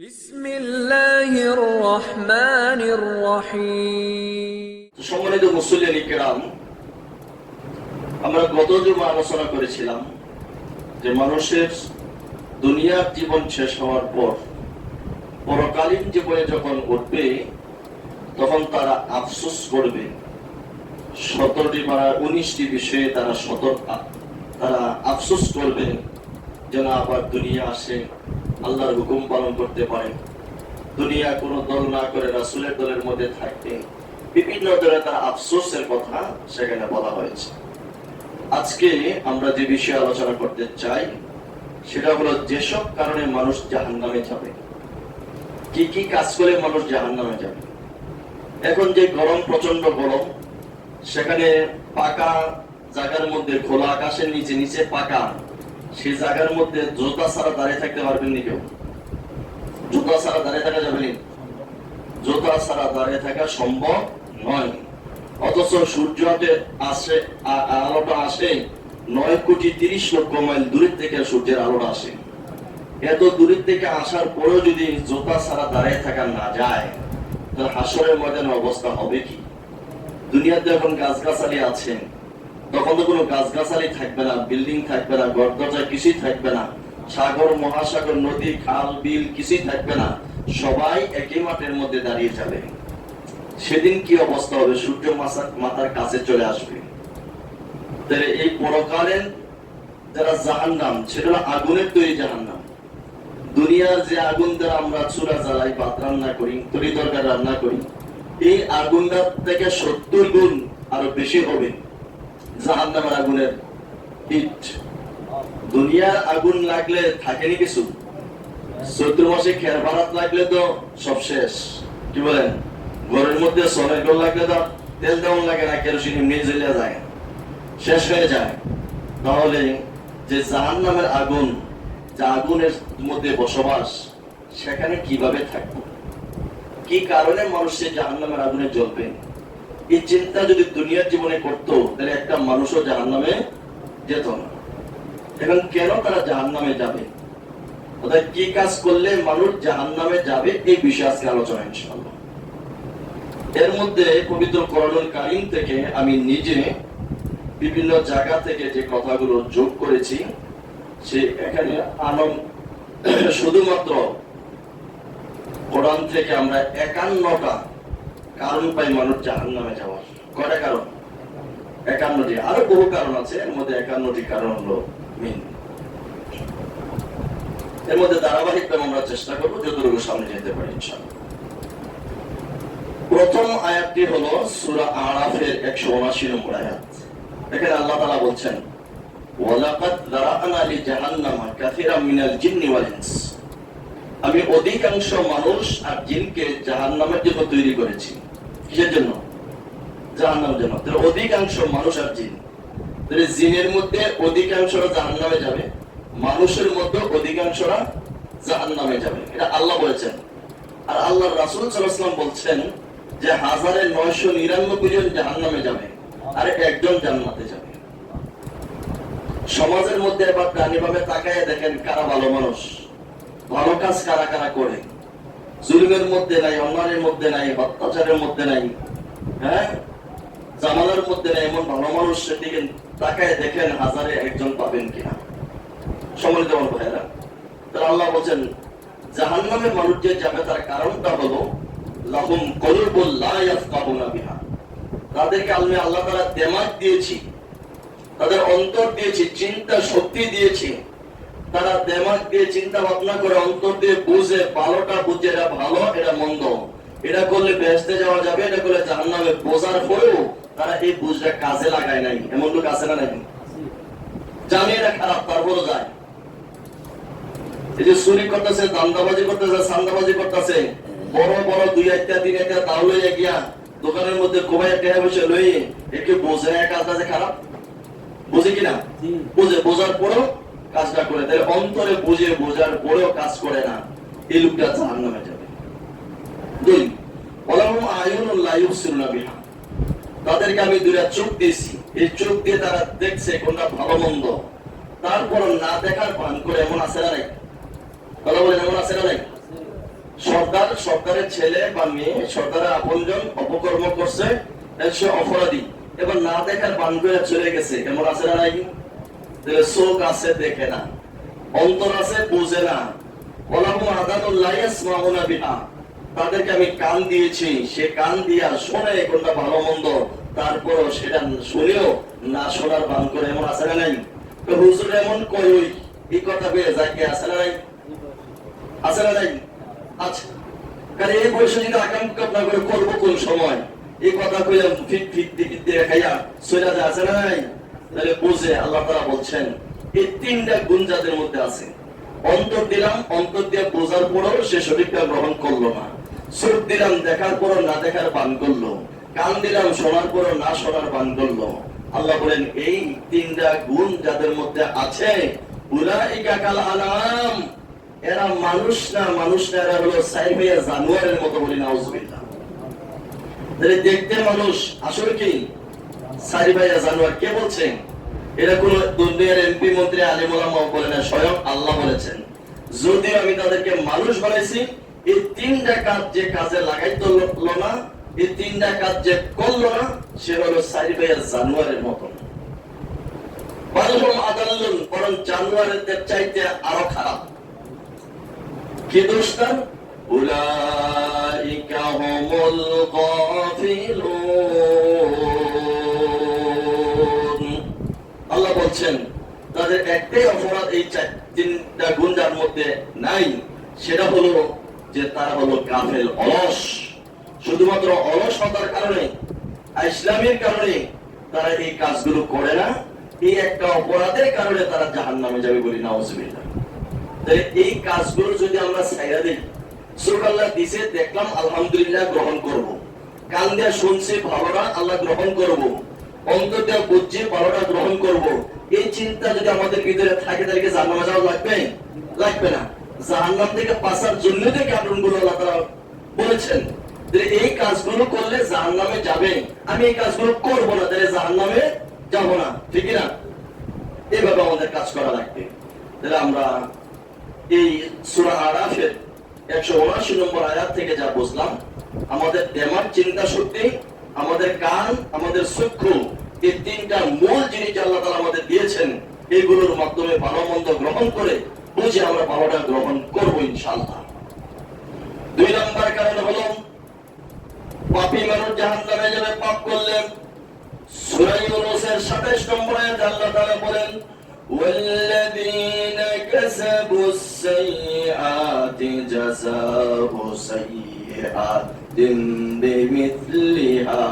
বিসমিল্লাহির রহমানির রহিম। সম্মানিত মুসল্লিয়ানি কেরাম, আমরা গত জুমা আলোচনা করেছিলাম যে মানুষের দুনিয়ার জীবন শেষ হওয়ার পর পরকালীন জীবনে যখন উঠবে তখন তারা আফসোস করবে 17টি বা 19টি বিষয়ে তারা আফসোস করবে যেন আবার দুনিয়া আসে, আল্লাহর হুকুম পালন করতে পারে, দুনিয়া কোনো দল না করে রাসূলের দলের মধ্যে থাকতে, বিভিন্ন ধরনের তার আফসোসের কথা সেখানে বলা হয়েছে। আজকে আমরা যে বিষয়ে আলোচনা করতে চাই সেটা হলো যেসব কারণে মানুষ জাহান্নামে যাবে, কি কি কাজ করে মানুষ জাহান্নামে যাবে। এখন যে গরম, প্রচন্ড গরম, সেখানে পাকা জায়গার মধ্যে, খোলা আকাশের নিচে নিচে পাকা, সেই জায়গার মধ্যে জুতা ছাড়া দাঁড়িয়ে থাকতে পারবেন নি? কেউ জুতা ছাড়া দাঁড়িয়ে থাকা যাবে না, জুতা ছাড়া দাঁড়িয়ে থাকা সম্ভব নয়। অথচ সূর্য আসে, আলোটা আসে 9,30,00,000 মাইল দূরের থেকে সূর্যের আলোটা আসে। এত দূরের থেকে আসার পরেও যদি জুতা ছাড়া দাঁড়িয়ে থাকা না যায়, তাহলে হাসরের ময়দানের অবস্থা হবে কি? দুনিয়াতে এখন গাছগাছালি আছে, তখন তো কোনো গাছগাছালি থাকবে না, বিল্ডিং থাকবে না, ঘর দরজা কিছুই থাকবে না, সাগর, মহাসাগর, নদী, খাল, বিল কিছুই থাকবে না, সবাই একই মাঠের মধ্যে দাঁড়িয়ে যাবে। সেদিন কি অবস্থা হবে? সূর্য মাথার কাছে চলে আসবে। তাহলে এই পরকালের যারা জাহান্নাম, সেটা আগুনের তৈরি জাহান্নাম। দুনিয়ার যে আগুন দ্বারা আমরা চুলা জ্বালাই, ভাত রান্না করি, তরি তরকারি রান্না করি, এই আগুনটার থেকে 70 গুণ আরো বেশি হবে জাহান্নামের আগুনের হিট। দুনিয়ার আগুন লাগলে থাকেনি কিছু, চৈত্র মাসে খের ভাড়াত লাগলে তো সব শেষ। কি বলেন? ঘরের মধ্যে সনের গোল লাগলে তো তেল তেমন লাগে না, কেরোসিন এমনি জ্বলে যায়, শেষ হয়ে যায়। তাহলে যে জাহান্নামের আগুন, যে আগুনের মধ্যে বসবাস, সেখানে কিভাবে থাকবো, কি কারণে মানুষ সেই জাহান্নামের আগুনে জ্বলবে, এই চিন্তা যদি দুনিয়ার জীবনে করতো তাহলে একটা মানুষও জাহান্নামে যেত না। এখন কেন তারা জাহান্নামে যাবে, অর্থাৎ কি কাজ করলে মানুষ জাহান্নামে যাবে, এই বিষয়ে আজকে আলোচনা ইনশাআল্লাহ। এর মধ্যে পবিত্র কোরআনুল কারীম থেকে আমি নিজে বিভিন্ন জায়গা থেকে যে কথাগুলো যোগ করেছি, সে এখানে শুধুমাত্র কোরআন থেকে আমরা 51টা কারণ পাই মানুষ জাহান্নামে যাওয়ার। কয়টা কারণ? 51টি। আরো বহু কারণ আছে, এর মধ্যে 51টি কারণ হলো মেইন। এর মধ্যে ধারাবাহিকভাবে আমরা চেষ্টা করবো যতটুকু সামনে যেতে পারি ইনশাআল্লাহ। প্রথম আয়াতটি হলো সূরা আরাফের 179 নম্বর আয়াত। এখানে আল্লাহ তাআলা বলছেন, ওয়ালাকাদ যারা'না লিজাহান্নামা কাসীরাম মিনাল জিন্নি ওয়াল ইনস। আমি অধিকাংশ মানুষ আর জিনকে জাহান্নামের জন্য তৈরি করেছি। কিসের জন্য? জাহান্নামের জন্য। তাহলে অধিকাংশ মানুষ আর জিন, তাহলে জিনের মধ্যে অধিকাংশরা জাহান্নামে যাবে, মানুষের মধ্যে অধিকাংশরা জাহান্নামে যাবে, এটা আল্লাহ বলেছেন। আর আল্লাহর রাসূল সাল্লাল্লাহু আলাইহি ওয়াসাল্লাম বলছেন যে 1999 জন জাহান্নামে যাবে আর একজন জান্নাতে যাবে। সমাজের মধ্যে এবার প্রাণীভাবে তাকায় দেখেন কারা ভালো মানুষ, ভালো কাজ কারা কারা করে, জুলুমের মধ্যে নাই, অন্যায়ের মধ্যে নাই, অত্যাচারের মধ্যে নাই, হ্যাঁ, জামালের মধ্যে নাই, এমন ভালো মানুষ সেদিকে তাকায় দেখেন 1000-এ একজন পাবেন কিনা। সম্মানিত আমার ভাইয়েরা, তাহলে আল্লাহ বলছেন জাহান্নামে মানুষ যে যাবে তার কারণটা হলো লাহুম কুলুবুন লা ইয়াফকাহুনা বিহা। তাদেরকে আল্লাহ তাআলা দিমাগ দিয়েছি, তাদের অন্তর দিয়েছি, চিন্তা শক্তি দিয়েছি, তারা দিমাগ দিয়ে চিন্তা ভাবনা করে, অন্তর দিয়ে বুঝে, ভালোটা বুঝে, এটা ভালো এটা মন্দ, এটা করলে বেহেশতে যাওয়া যাবে, এটা করলে জাহান্নামে, বোঝার পরেও তারা এই বুঝটা কাজে লাগায় নাই। এমন লোক আছে না নাকি? জানে এটা খারাপ, তারপরও যায়। এই যে চুরি করতেছে, দান্দাবাজি করতেছে, সান্দাবাজি করতেছে, বড় বড় 2 একটা 3 একটা দাও লইয়া গিয়া দোকানের মধ্যে কোবাইয়া টাকা পয়সা লইয়ে একে বোঝে কাজটা যে খারাপ, বুঝে কিনা? বুঝে, বোঝার পরেও কাজটা করে। তাহলে অন্তরে বুঝে, বোঝার পরেও কাজ করে না, এই লোকটা জাহান্নামে যাবে। 2, ওয়ালাহুম আয়ুনুন লা ইউবসিরুনা বিহা। তাদেরকে আমি 2টা চোখ দিয়েছি, এই চোখ দিয়ে তারা দেখছে কোনটা ভালো মন্দ, তারপর না দেখার ভান করে। এমন আছে না নাই? কথা বলেন, এমন আছে না নাই? সর্দারের ছেলে বা মেয়ে, সর্দারের আপনজন অপকর্ম করছে, সে অপরাধী, এবার না দেখার বান করে চলে গেছে, এমন আছে না নাই? চোখ আছে দেখে না, অন্তর আছে বুঝে না। তাদেরকে আমি কান দিয়েছি, সে কান দিয়া শোনে কোনটা ভালো মন্দ, তারপরও সেটা শুনেও না শোনার বান করে, এমন আছে না নাই? তো হুজুর এমন কই এই কথা বেড়ে যায়, কে আছে না নাই? আছে না নাই? আচ্ছা, কারণ এই বয়সে যদি আকাম কাপনা করে করবো কোন সময়, এই কথা কইলে ফিট ফিট দিয়ে খাইয়া সইরা যায়, আছে না নাই? তাহলে বুঝে আল্লাহ তাআলা বলছেন এই তিনটা গুণ যাদের মধ্যে আছে। অন্তর দিলাম, অন্তর দিয়ে বোঝার পরও সে সঠিকটা গ্রহণ করলো না। চোখ দিলাম, দেখার পরও না দেখার বান করলো। কান দিলাম, শোনার পরও না শোনার বান করলো। আল্লাহ বলেন এই তিনটা গুণ যাদের মধ্যে আছে, উলাইকা কাল আনাম, এরা মানুষ না, এরা হলো সাইফিয়া জানোয়ারের মতো, বলি নাউজুবিল্লাহ। তাহলে দেখতে মানুষ, আসলে কি সাইফিয়া জানোয়ার? কে বলছেন? এরা কোন দুনিয়ার এমপি মন্ত্রী আলিম ওলামা বলে না, স্বয়ং আল্লাহ বলেছেন যদিও আমি তাদেরকে মানুষ বানাইছি, এই তিনটা কাজ যে কাজে লাগাইতে হলো না, এই তিনটা কাজ যে করলো না, সে হলো সাইফিয়া জানোয়ারের মতো। বালহুম আদাল্লুন, বরং জানোয়ারদের চাইতে আরো খারাপ। কি দোষ তার? উলাইকা হুমুল গাফিলুন। আল্লাহ বলছেন তাদের একটাই অপরাধ, এই তিনটা গুণ যার মধ্যে নাই, সেটা হলো যে তারা হলো গাফেল, অলস। শুধুমাত্র অলসতার কারণে, ইসলামের কারণে তারা এই কাজগুলো করে না। এই একটা অপরাধের কারণে তারা জাহান্নামে যাবে, বলি নাউজুবিল্লাহ। এই কাজগুলো যদি আমরা ছাইড়া দিই, সুবহানাল্লাহ দিছে দেখলাম আলহামদুলিল্লাহ গ্রহণ করব, কান দিয়ে শুনছি ভালোটা আল্লাহ গ্রহণ করব, অন্তর দিয়ে বুঝছি ভালোটা গ্রহণ করব, এই চিন্তা যদি আমাদের ভিতরে থাকে, তাহলে জাহান্নামে যাওয়া লাগবে না। জাহান্নাম থেকে বাঁচার জন্য যে কারণগুলো আল্লাহ তাআলা বলেছেন, এই কাজগুলো করলে জাহান্নামে যাবে, আমি এই কাজগুলো করব না, তাহলে জাহান্নামে যাব না, ঠিক না? এইভাবে আমাদের কাজ করা লাগবে। তাহলে আমরা এই সূরা আরাফের 179 নম্বর আয়াত থেকে যা বুঝলাম, আমাদের দেমাগ, চিন্তা শক্তি, আমাদের কান, আমাদের চক্ষু, এই তিনটা মূল জিনিস আল্লাহ তাআলা আমাদের দিয়েছেন, এইগুলোর মাধ্যমে ভালো মন্দ গ্রহণ করে বুঝে আমরা ভালোটা গ্রহণ করব ইনশাআল্লাহ। 2 নম্বর কারণ হলো পাপী মানুষ জাহান্নামে যাবে পাপ করলে। সূরা ইউনূসের 27 নম্বর আয়াতে আল্লাহ তাআলা বলেন, والذين كسبوا السيئات جزاء سيئات بمثلها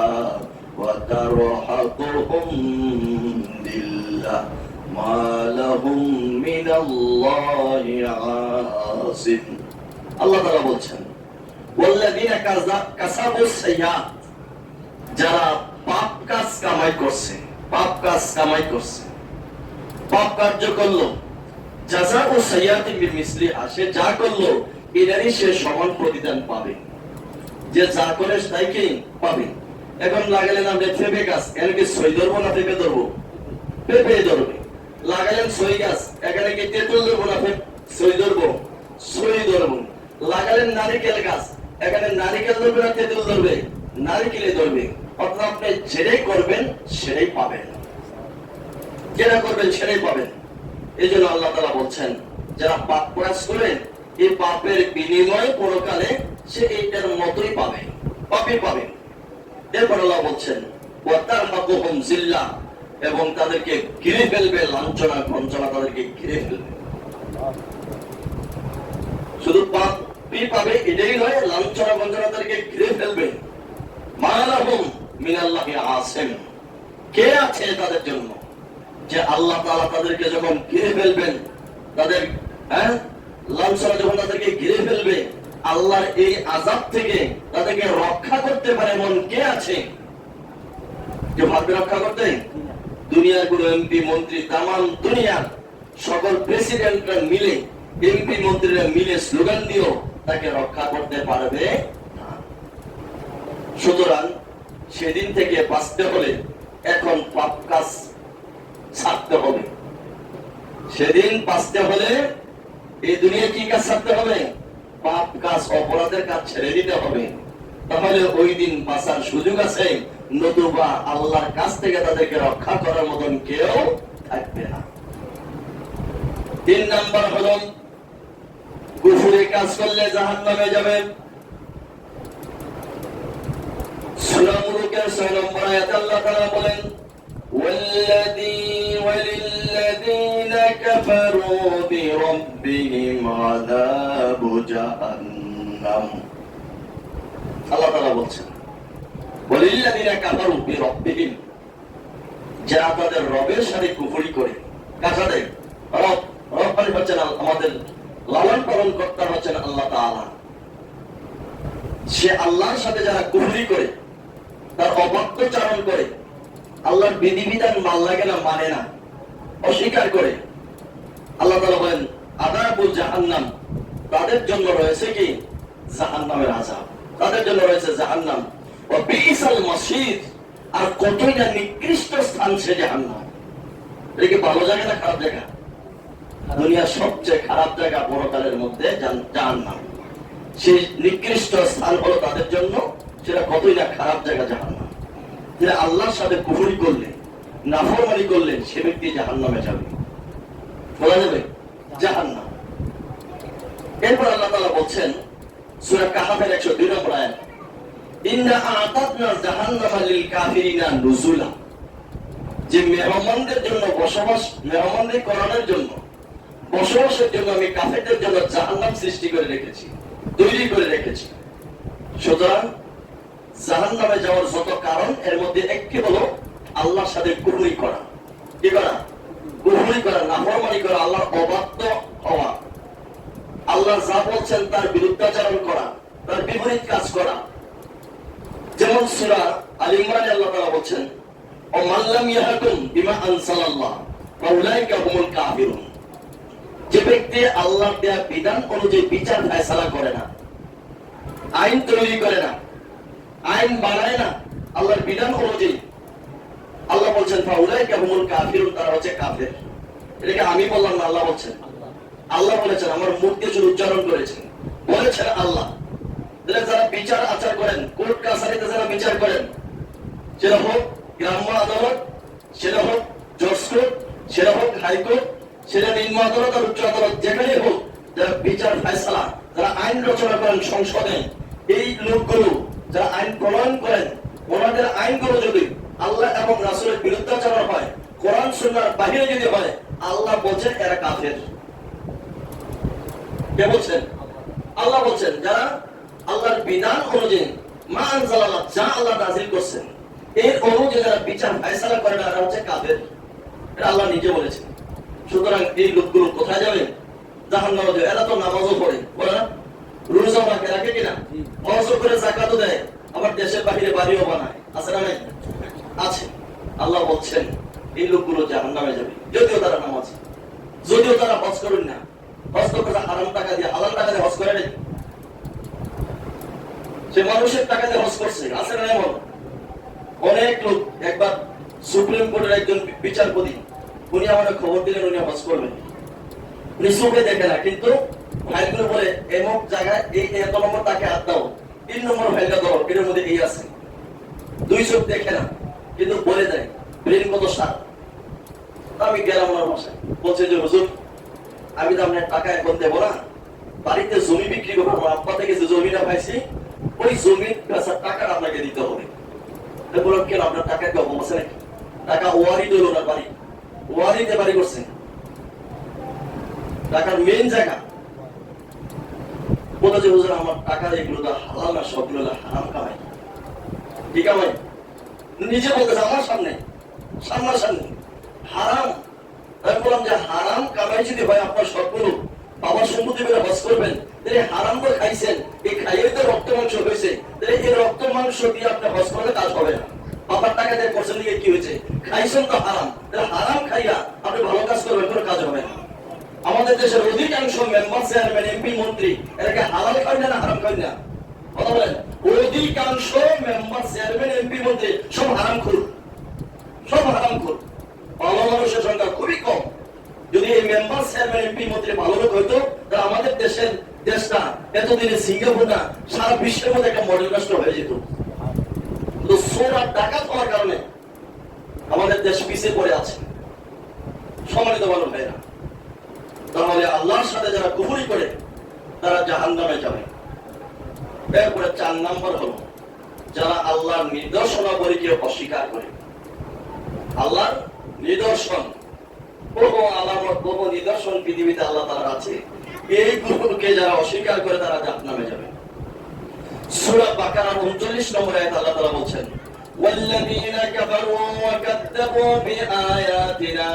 وترهقهم ذلة ما لهم من الله عاصم। আল্লাহ তাআলা বলছেন والذين كسبوا السيئات, যারা পাপ কাজ কামাই করছে, পাপ কার্য করলো, জাযাউ সাইয়্যাতিন বিমিসলিহা, সে যা করলো এটারই সে সমান প্রতিদান পাবে। যে যা করে তাই কি পাবে। এখন লাগালেন আপনি পেঁপে গাছ, এখানে কি সই ধরবো না পেঁপে ধরবো? পেঁপে ধরবে। লাগালেন সই গাছ, এখানে কি তেঁতুল ধরবো না সই ধরবো? সই ধরবো। লাগালেন নারিকেল গাছ, এখানে নারিকেল ধরবে না তেঁতুল ধরবে? নারিকেলে ধরবে। অর্থাৎ আপনি যেটাই করবেন সেটাই পাবেন, যেটা করবেন সেটাই পাবেন। এই জন্য আল্লাহ তাআলা বলছেন যারা পাপ কাজ করে, এই পাপের বিনিময় পরকালে সে এইটার মতোই পাবে, পাপই পাবে। এরপর আল্লাহ বলছেন ওয়াতারহাকুহুম যিল্লাহ, এবং তাদেরকে ঘিরে ফেলবে লাঞ্ছনা, গঞ্জনা তাদেরকে ঘিরে ফেলবে। শুধু পাপই পাবে এটাই নয়, লাঞ্ছনা গঞ্জনা তাদেরকে ঘিরে ফেলবে। মা লাহুম মিনাল্লাহি আসিম, কে আছে তাদের জন্য যে আল্লাহ তাআলা তাদেরকে যখন ঘিরে ফেলবেন, তাদের লাঞ্ছনা যখন তাদেরকে ঘিরে ফেলবে, আল্লাহর এই আযাব থেকে তাদেরকে রক্ষা করতে পারে এমন কে আছে? যে ভাববে রক্ষা করতে? দুনিয়ার কোন এমপি মন্ত্রী, তামাম দুনিয়ার সকল প্রেসিডেন্টরা মিলে, এমপি মন্ত্রীরা মিলে স্লোগান দিও তাকে রক্ষা করতে পারবে না। সুতরাং সেদিন থেকে বাঁচতে হলে এখন পাপ কাজ ছাড়তে হবে। সেদিন বাঁচতে হলে এই দুনিয়া কি কাজ ছাড়তে হবে? পাপ কাজ অপরাধের কাজ ছেড়ে দিতে হবে, তাহলে ওই দিন বাঁচার সুযোগ আছে, নতুবা আল্লাহর কাছ থেকে তাদেরকে রক্ষা করার মতন কেউ থাকবে না। 3 নাম্বার হলো কুফরি কাজ করলে জাহান্নামে যাবে। সূরা মুলুকের 6 নম্বর আয়াতে আল্লাহ তাআলা বলেন, وللذين كفروا بربهم عذاب جهنم। আল্লাহ তাআলা বলছেন ওয়ালিল্লাযিনা কাফারু বিরাব্বিহিম, যারা তাদের রবের সাথে কুফরি করে। কার সাথে? রব মানে হচ্ছেন আমাদের লালন পালন কর্তা হচ্ছেন আল্লাহ তাআলা। সে আল্লাহর সাথে যারা কুফরি করে, তার অবাধ্যচারণ করে, আল্লাহর বিধিবিধান ভাল লাগে না, মানে না, অস্বীকার করে, আল্লাহ তাআলা বলেন আযাবুল জাহান্নাম, তাদের জন্য রয়েছে কি? জাহান্নামের আযাব, তাদের জন্য রয়েছে জাহান্নাম। ওয়া বিইসাল মাসীর, আর কতই না নিকৃষ্ট স্থান সে জাহান্নাম। এটা কি ভালো জায়গা না খারাপ জায়গা? দুনিয়ার সবচেয়ে খারাপ জায়গা পরকালের মধ্যে জাহান্নাম। সেই নিকৃষ্ট স্থান হলো তাদের জন্য, সেটা কতই না খারাপ জায়গা জাহান্নাম। যে আল্লাহর সাথে কুফরি করলে, নাফরমানি করলে, সে ব্যক্তি জাহান্নামে যাবে। বলা যাবে জাহান্নাম। এরপর আল্লাহ তাআলা বলছেন সূরা কাহফের 102 নম্বর আয়াত, ইন্না আ'তাদনা জাহান্নামা লিল কাফিরিনা নুজুলা, যে মেহমানদের জন্য বসবাস, মেহমানদের করানোর জন্য, বসবাসের জন্য আমি কাফেরদের জন্য জাহান্নাম সৃষ্টি করে রেখেছি, তৈরি করে রেখেছি। সুতরাং জাহান্নামে যাওয়ার যত কারণ, এর মধ্যে একটি হলো আল্লাহর সাথে কুফরি করা। কি করা? কুফরি করা, নাফরমানি করা, আল্লাহর অবাধ্য হওয়া, আল্লাহ যা বলছেন তার বিরুদ্ধাচরণ করা, তার বিপরীত কাজ করা। যেমন সূরা আল ইমরানে আল্লাহ তাআলা বলছেন, ও মাল্লাম ইয়াহকুম বিমা আনসালাল্লাহ ফাউলাইকা হুমুল কাফিরুন, যে ব্যক্তি আল্লাহর দেয়া বিধান অনুযায়ী বিচার ফয়সালা করে না, আইন তৈরি করে না, আইন বানায় না আল্লাহর বিধান অনুযায়ী, আল্লাহ বলছেন ফাউলাইকা হুমুল কাফিরুন, তারা হচ্ছে কাফের। এটাকে আমি বললাম না, আল্লাহ বলছেন। আল্লাহ বলেছেন, আমার মুখ দিয়ে শুধু উচ্চারণ করেছেন, বলেছেন আল্লাহ। যারা বিচার আচার করেন, কোর্ট কাছারিতে যারা বিচার করেন, সেটা হোক গ্রাম্য আদালত, সেটা হোক জজ কোর্ট, সেটা হোক হাইকোর্ট, সেটা নিম্ন আদালত আর উচ্চ আদালত, যেখানে হোক, যারা বিচার ফয়সালা, যারা আইন রচনা করেন সংসদে, এই লোকগুলো যারা আইন প্রণয়ন করেন, ওনাদের আইনগুলো যদি আল্লাহ এবং রাসূলের বিরুদ্ধাচরণ হয়, কোরআন সুন্নাহর বাইরে যদি হয়, আল্লাহ বলছেন এরা কাফের। কে বলছেন? আল্লাহ বলছেন যারা আল্লাহর বিধান অনুযায়ী, মা আনজালাল্লাহ, যা আল্লাহ নাযিল করছেন এর অনুযায়ী যারা বিচার ফয়সালা করে না, এরা হচ্ছে কাফের। এটা আল্লাহ নিজে বলেছেন। সুতরাং এই লোকগুলো কোথায় যাবে? জাহান্নামে যাবে। এরা তো নামাজও পড়ে, বলে না, রোজাও রাখে কিনা, হজও করে, যাকাতও দেয়, আবার দেশের বাহিরে বাড়িও বানায়, আছে না? নাই? আছে। আল্লাহ বলছেন এই লোকগুলো জাহান্নামে যাবে, যদিও তারা নামাজ, যদিও তারা হজ করেন না। হজ করতে হারাম টাকা দিয়ে, হালাল টাকা দিয়ে হজ করে নেই, সে মানুষের টাকা দিয়ে হজ করছে, আছে না? এমন অনেক লোক। একবার সুপ্রিম কোর্টের একজন বিচারপতি, উনি আমাকে খবর দিলেন উনি হজ করবেন। উনি চোখে দেখে না, কিন্তু ফাইলগুলো বলে এমক জায়গায় এই এত নম্বর তাকে হাত দাও, 3 নম্বর ফাইলটা ধরো, এর মধ্যে এই আছে। 2 চোখ দেখে না, কিন্তু বলে দেয় ব্রেন কত সাত। আমি গেলাম ওনার বাসায়, বলছে যে হুজুর, আমি তো আপনার টাকা এখন দেবো না, বাড়িতে জমি বিক্রি করবো, আমার আব্বা থেকে যে জমিটা পাইছি, ওই জমির বেচার টাকাটা আপনাকে দিতে হবে। বললাম কেন, আপনার টাকা কি অভাব আছে নাকি? টাকা ওয়ারি দিল, ওনার বাড়ি ওয়ারিতে বাড়ি করছে, টাকার মেইন জায়গা। বলে যে হুজুর, আমার টাকা এগুলো তো হালাল না, সবগুলো হারাম কামাই। কি কামাই? নিজে বলতেছে আমার সামনে, সামনাসামনি হারাম। আমি বললাম যে হারাম কামাই যদি হয়, আপনার সবগুলো বাবার সম্পত্তি করে হজ করবেন, তাহলে হারাম তো খাইছেন, এই খাইয়ে তো রক্ত মাংস হয়েছে, তাহলে এই রক্ত মাংস দিয়ে আপনি হজ করলে কাজ হবে না। বাবার টাকা দিয়ে করছেন দিকে কি হয়েছে? খাইছেন তো হারাম, তাহলে হারাম খাইয়া আপনি ভালো কাজ করবেন, কোনো কাজ হবে না। আমাদের দেশের অধিকাংশ মেম্বার, চেয়ারম্যান, এমপি, মন্ত্রী, এটাকে হালাল খাই না, হারাম খাই না? কথা বলেন। অধিকাংশ মেম্বার, চেয়ারম্যান, এমপি, মন্ত্রী সব হারামখোর, সব হারামখোর। ভালো মানুষের সংখ্যা খুবই কম। যদি এই মেম্বার, চেয়ারম্যান, এমপি, মন্ত্রী ভালো লোক হইতো, তাহলে আমাদের দেশের দেশটা এতদিনে সিঙ্গাপুর না সারা বিশ্বের মধ্যে একটা মডেল রাষ্ট্র হয়ে যেত। তো চোর আর ডাকাত হওয়ার কারণে আমাদের দেশ পিছিয়ে পড়ে আছে। সম্মানিত মানব ভাইরা, তাহলে আল্লাহর সাথে যারা কুফরি করে তারা জাহান্নামে যাবে। এরপরে 4 নাম্বার হলো যারা আল্লাহর নিদর্শনাবলীকে অস্বীকার করে। আল্লাহর নিদর্শন, বহু আলামত, বহু নিদর্শন পৃথিবীতে আল্লাহ তাআলার আছে, এইগুলোকে যারা অস্বীকার করে তারা জাহান্নামে যাবে। সূরা বাকারার 39 নম্বর আয়াতে আল্লাহ তাআলা বলছেন, ওয়াল্লাযীনা কাফারু ওয়া কাযযাবু বিআয়াতিনা,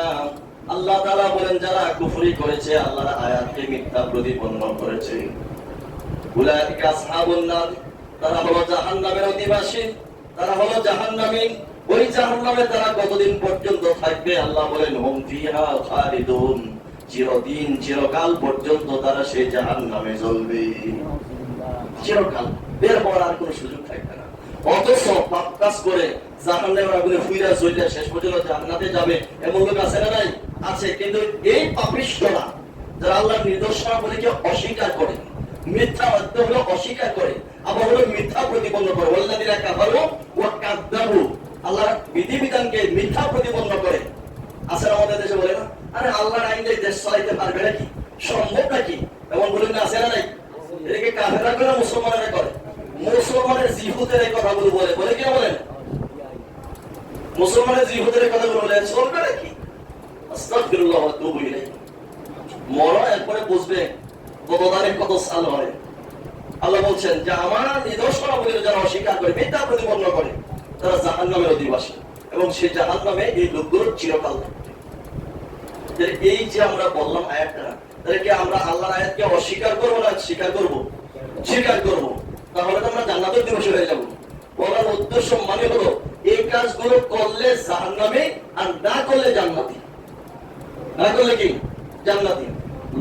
আল্লাহ তাআলা বলেন যারা কুফরি করেছে, আল্লাহর আয়াতকে মিথ্যা প্রতিপন্ন করেছে, উলাইকা আসহাবুন নার, তারা হলো জাহান্নামের অধিবাসী, তারা হলো জাহান্নামী। ওই জাহান্নামে তারা কতদিন পর্যন্ত থাকবে? আল্লাহ বলেন হুম ফিহা খালিদুন, চিরদিন চিরকাল পর্যন্ত তারা সেই জাহান্নামে জ্বলবে, চিরকাল, বের হওয়ার আর কোনো সুযোগ থাকবে না। অথচ পাপ কাজ করে জাহান্নামের আগুনে ফুইরা জ্বলে শেষ পর্যন্ত জান্নাতে যাবে, এমন লোক আছে না? নাই, আছে। কিন্তু এই পাপিষ্ঠরা যারা আল্লাহর নিদর্শনাবলীকে অস্বীকার করে, মিথ্যা বাধ্য হলো অস্বীকার করে, আবার হলো মিথ্যা প্রতিপন্ন করে, ওয়াল্লাযীনা কাফারু ওয়া কাযযাবু, আল্লাহর বিধিবিধানকে মিথ্যা প্রতিপন্ন করে। আছে আমাদের দেশে বলে না, আরে আল্লাহর আইন দিয়ে দেশ চালাইতে পারবে নাকি, সম্ভব নাকি, এমন বলেন না? আছে না? নাই। এটাকে কাফেররা করে, মুসলমানেরা করে। মুসলমানের জিহুদের এই কথাগুলো বলে বলে কি বলেন? মুসলমানের জিহুদের কথাগুলো বলে চলবে নাকি? আস্তাগফিরুল্লাহ ওয়া আতুবু ইলাইহি। মরো, এরপরে বুঝবে কত তারিখ কত সাল হয়। আল্লাহ বলছেন যে আমার নিদর্শনাবলী যারা অস্বীকার করে, মিথ্যা প্রতিপন্ন করে, তারা জাহান্নামের অধিবাসী, এবং সেই জাহান্নামে এই লোকগুলোর চিরকাল থাকবে। এই যে আমরা বললাম আয়াতটা, তাহলে কি আমরা আল্লাহর আয়াতকে অস্বীকার করবো না স্বীকার করবো? স্বীকার করবো। তাহলে তো আমরা জান্নাতের অধিবাসী হয়ে যাবো। বলার উদ্দেশ্য মানে হলো এই কাজগুলো করলে জাহান্নামে, আর না করলে জান্নাতি। না করলে কি? জান্নাতি।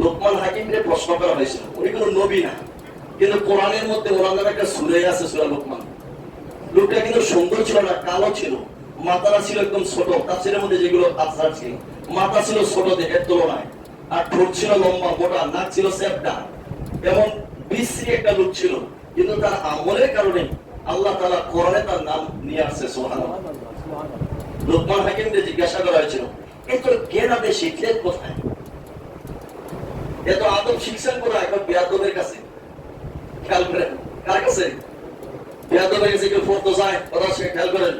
লোকমান হাকিমকে প্রশ্ন করা হয়েছিল, উনি কোনো নবী না, কিন্তু কোরআনের মধ্যে ওনার নামে একটা সূরা আছে, সূরা লোকমান। লোকটা কিন্তু সুন্দর ছিল না, কালো ছিল, মাথাটা ছিল একদম ছোট, তাফসীরের মধ্যে যেগুলো আফসার ছিল, মাথা ছিল ছোট দেহের তুলনায়, আর ঠোঁট ছিল লম্বা মোটা, নাক ছিল চ্যাপ্টা, এমন বিশ্রী একটা লোক ছিল। কিন্তু তার আমলের কারণে আল্লাহ তাআলা কোরআনে তার নাম নিয়ে আসছে, সুবহানাল্লাহ। লোকমান হাকিমকে জিজ্ঞাসা করা হয়েছিল, এত জ্ঞান আপনি শিখলেন কোথায়? এত আদব শিখছেন কোথায়? এখন বেয়াদবের কাছে। খেয়াল করেন, কার কাছে? বেয়াদবের কাছে কেউ পড়তে যায়, কথা খেয়াল করেন।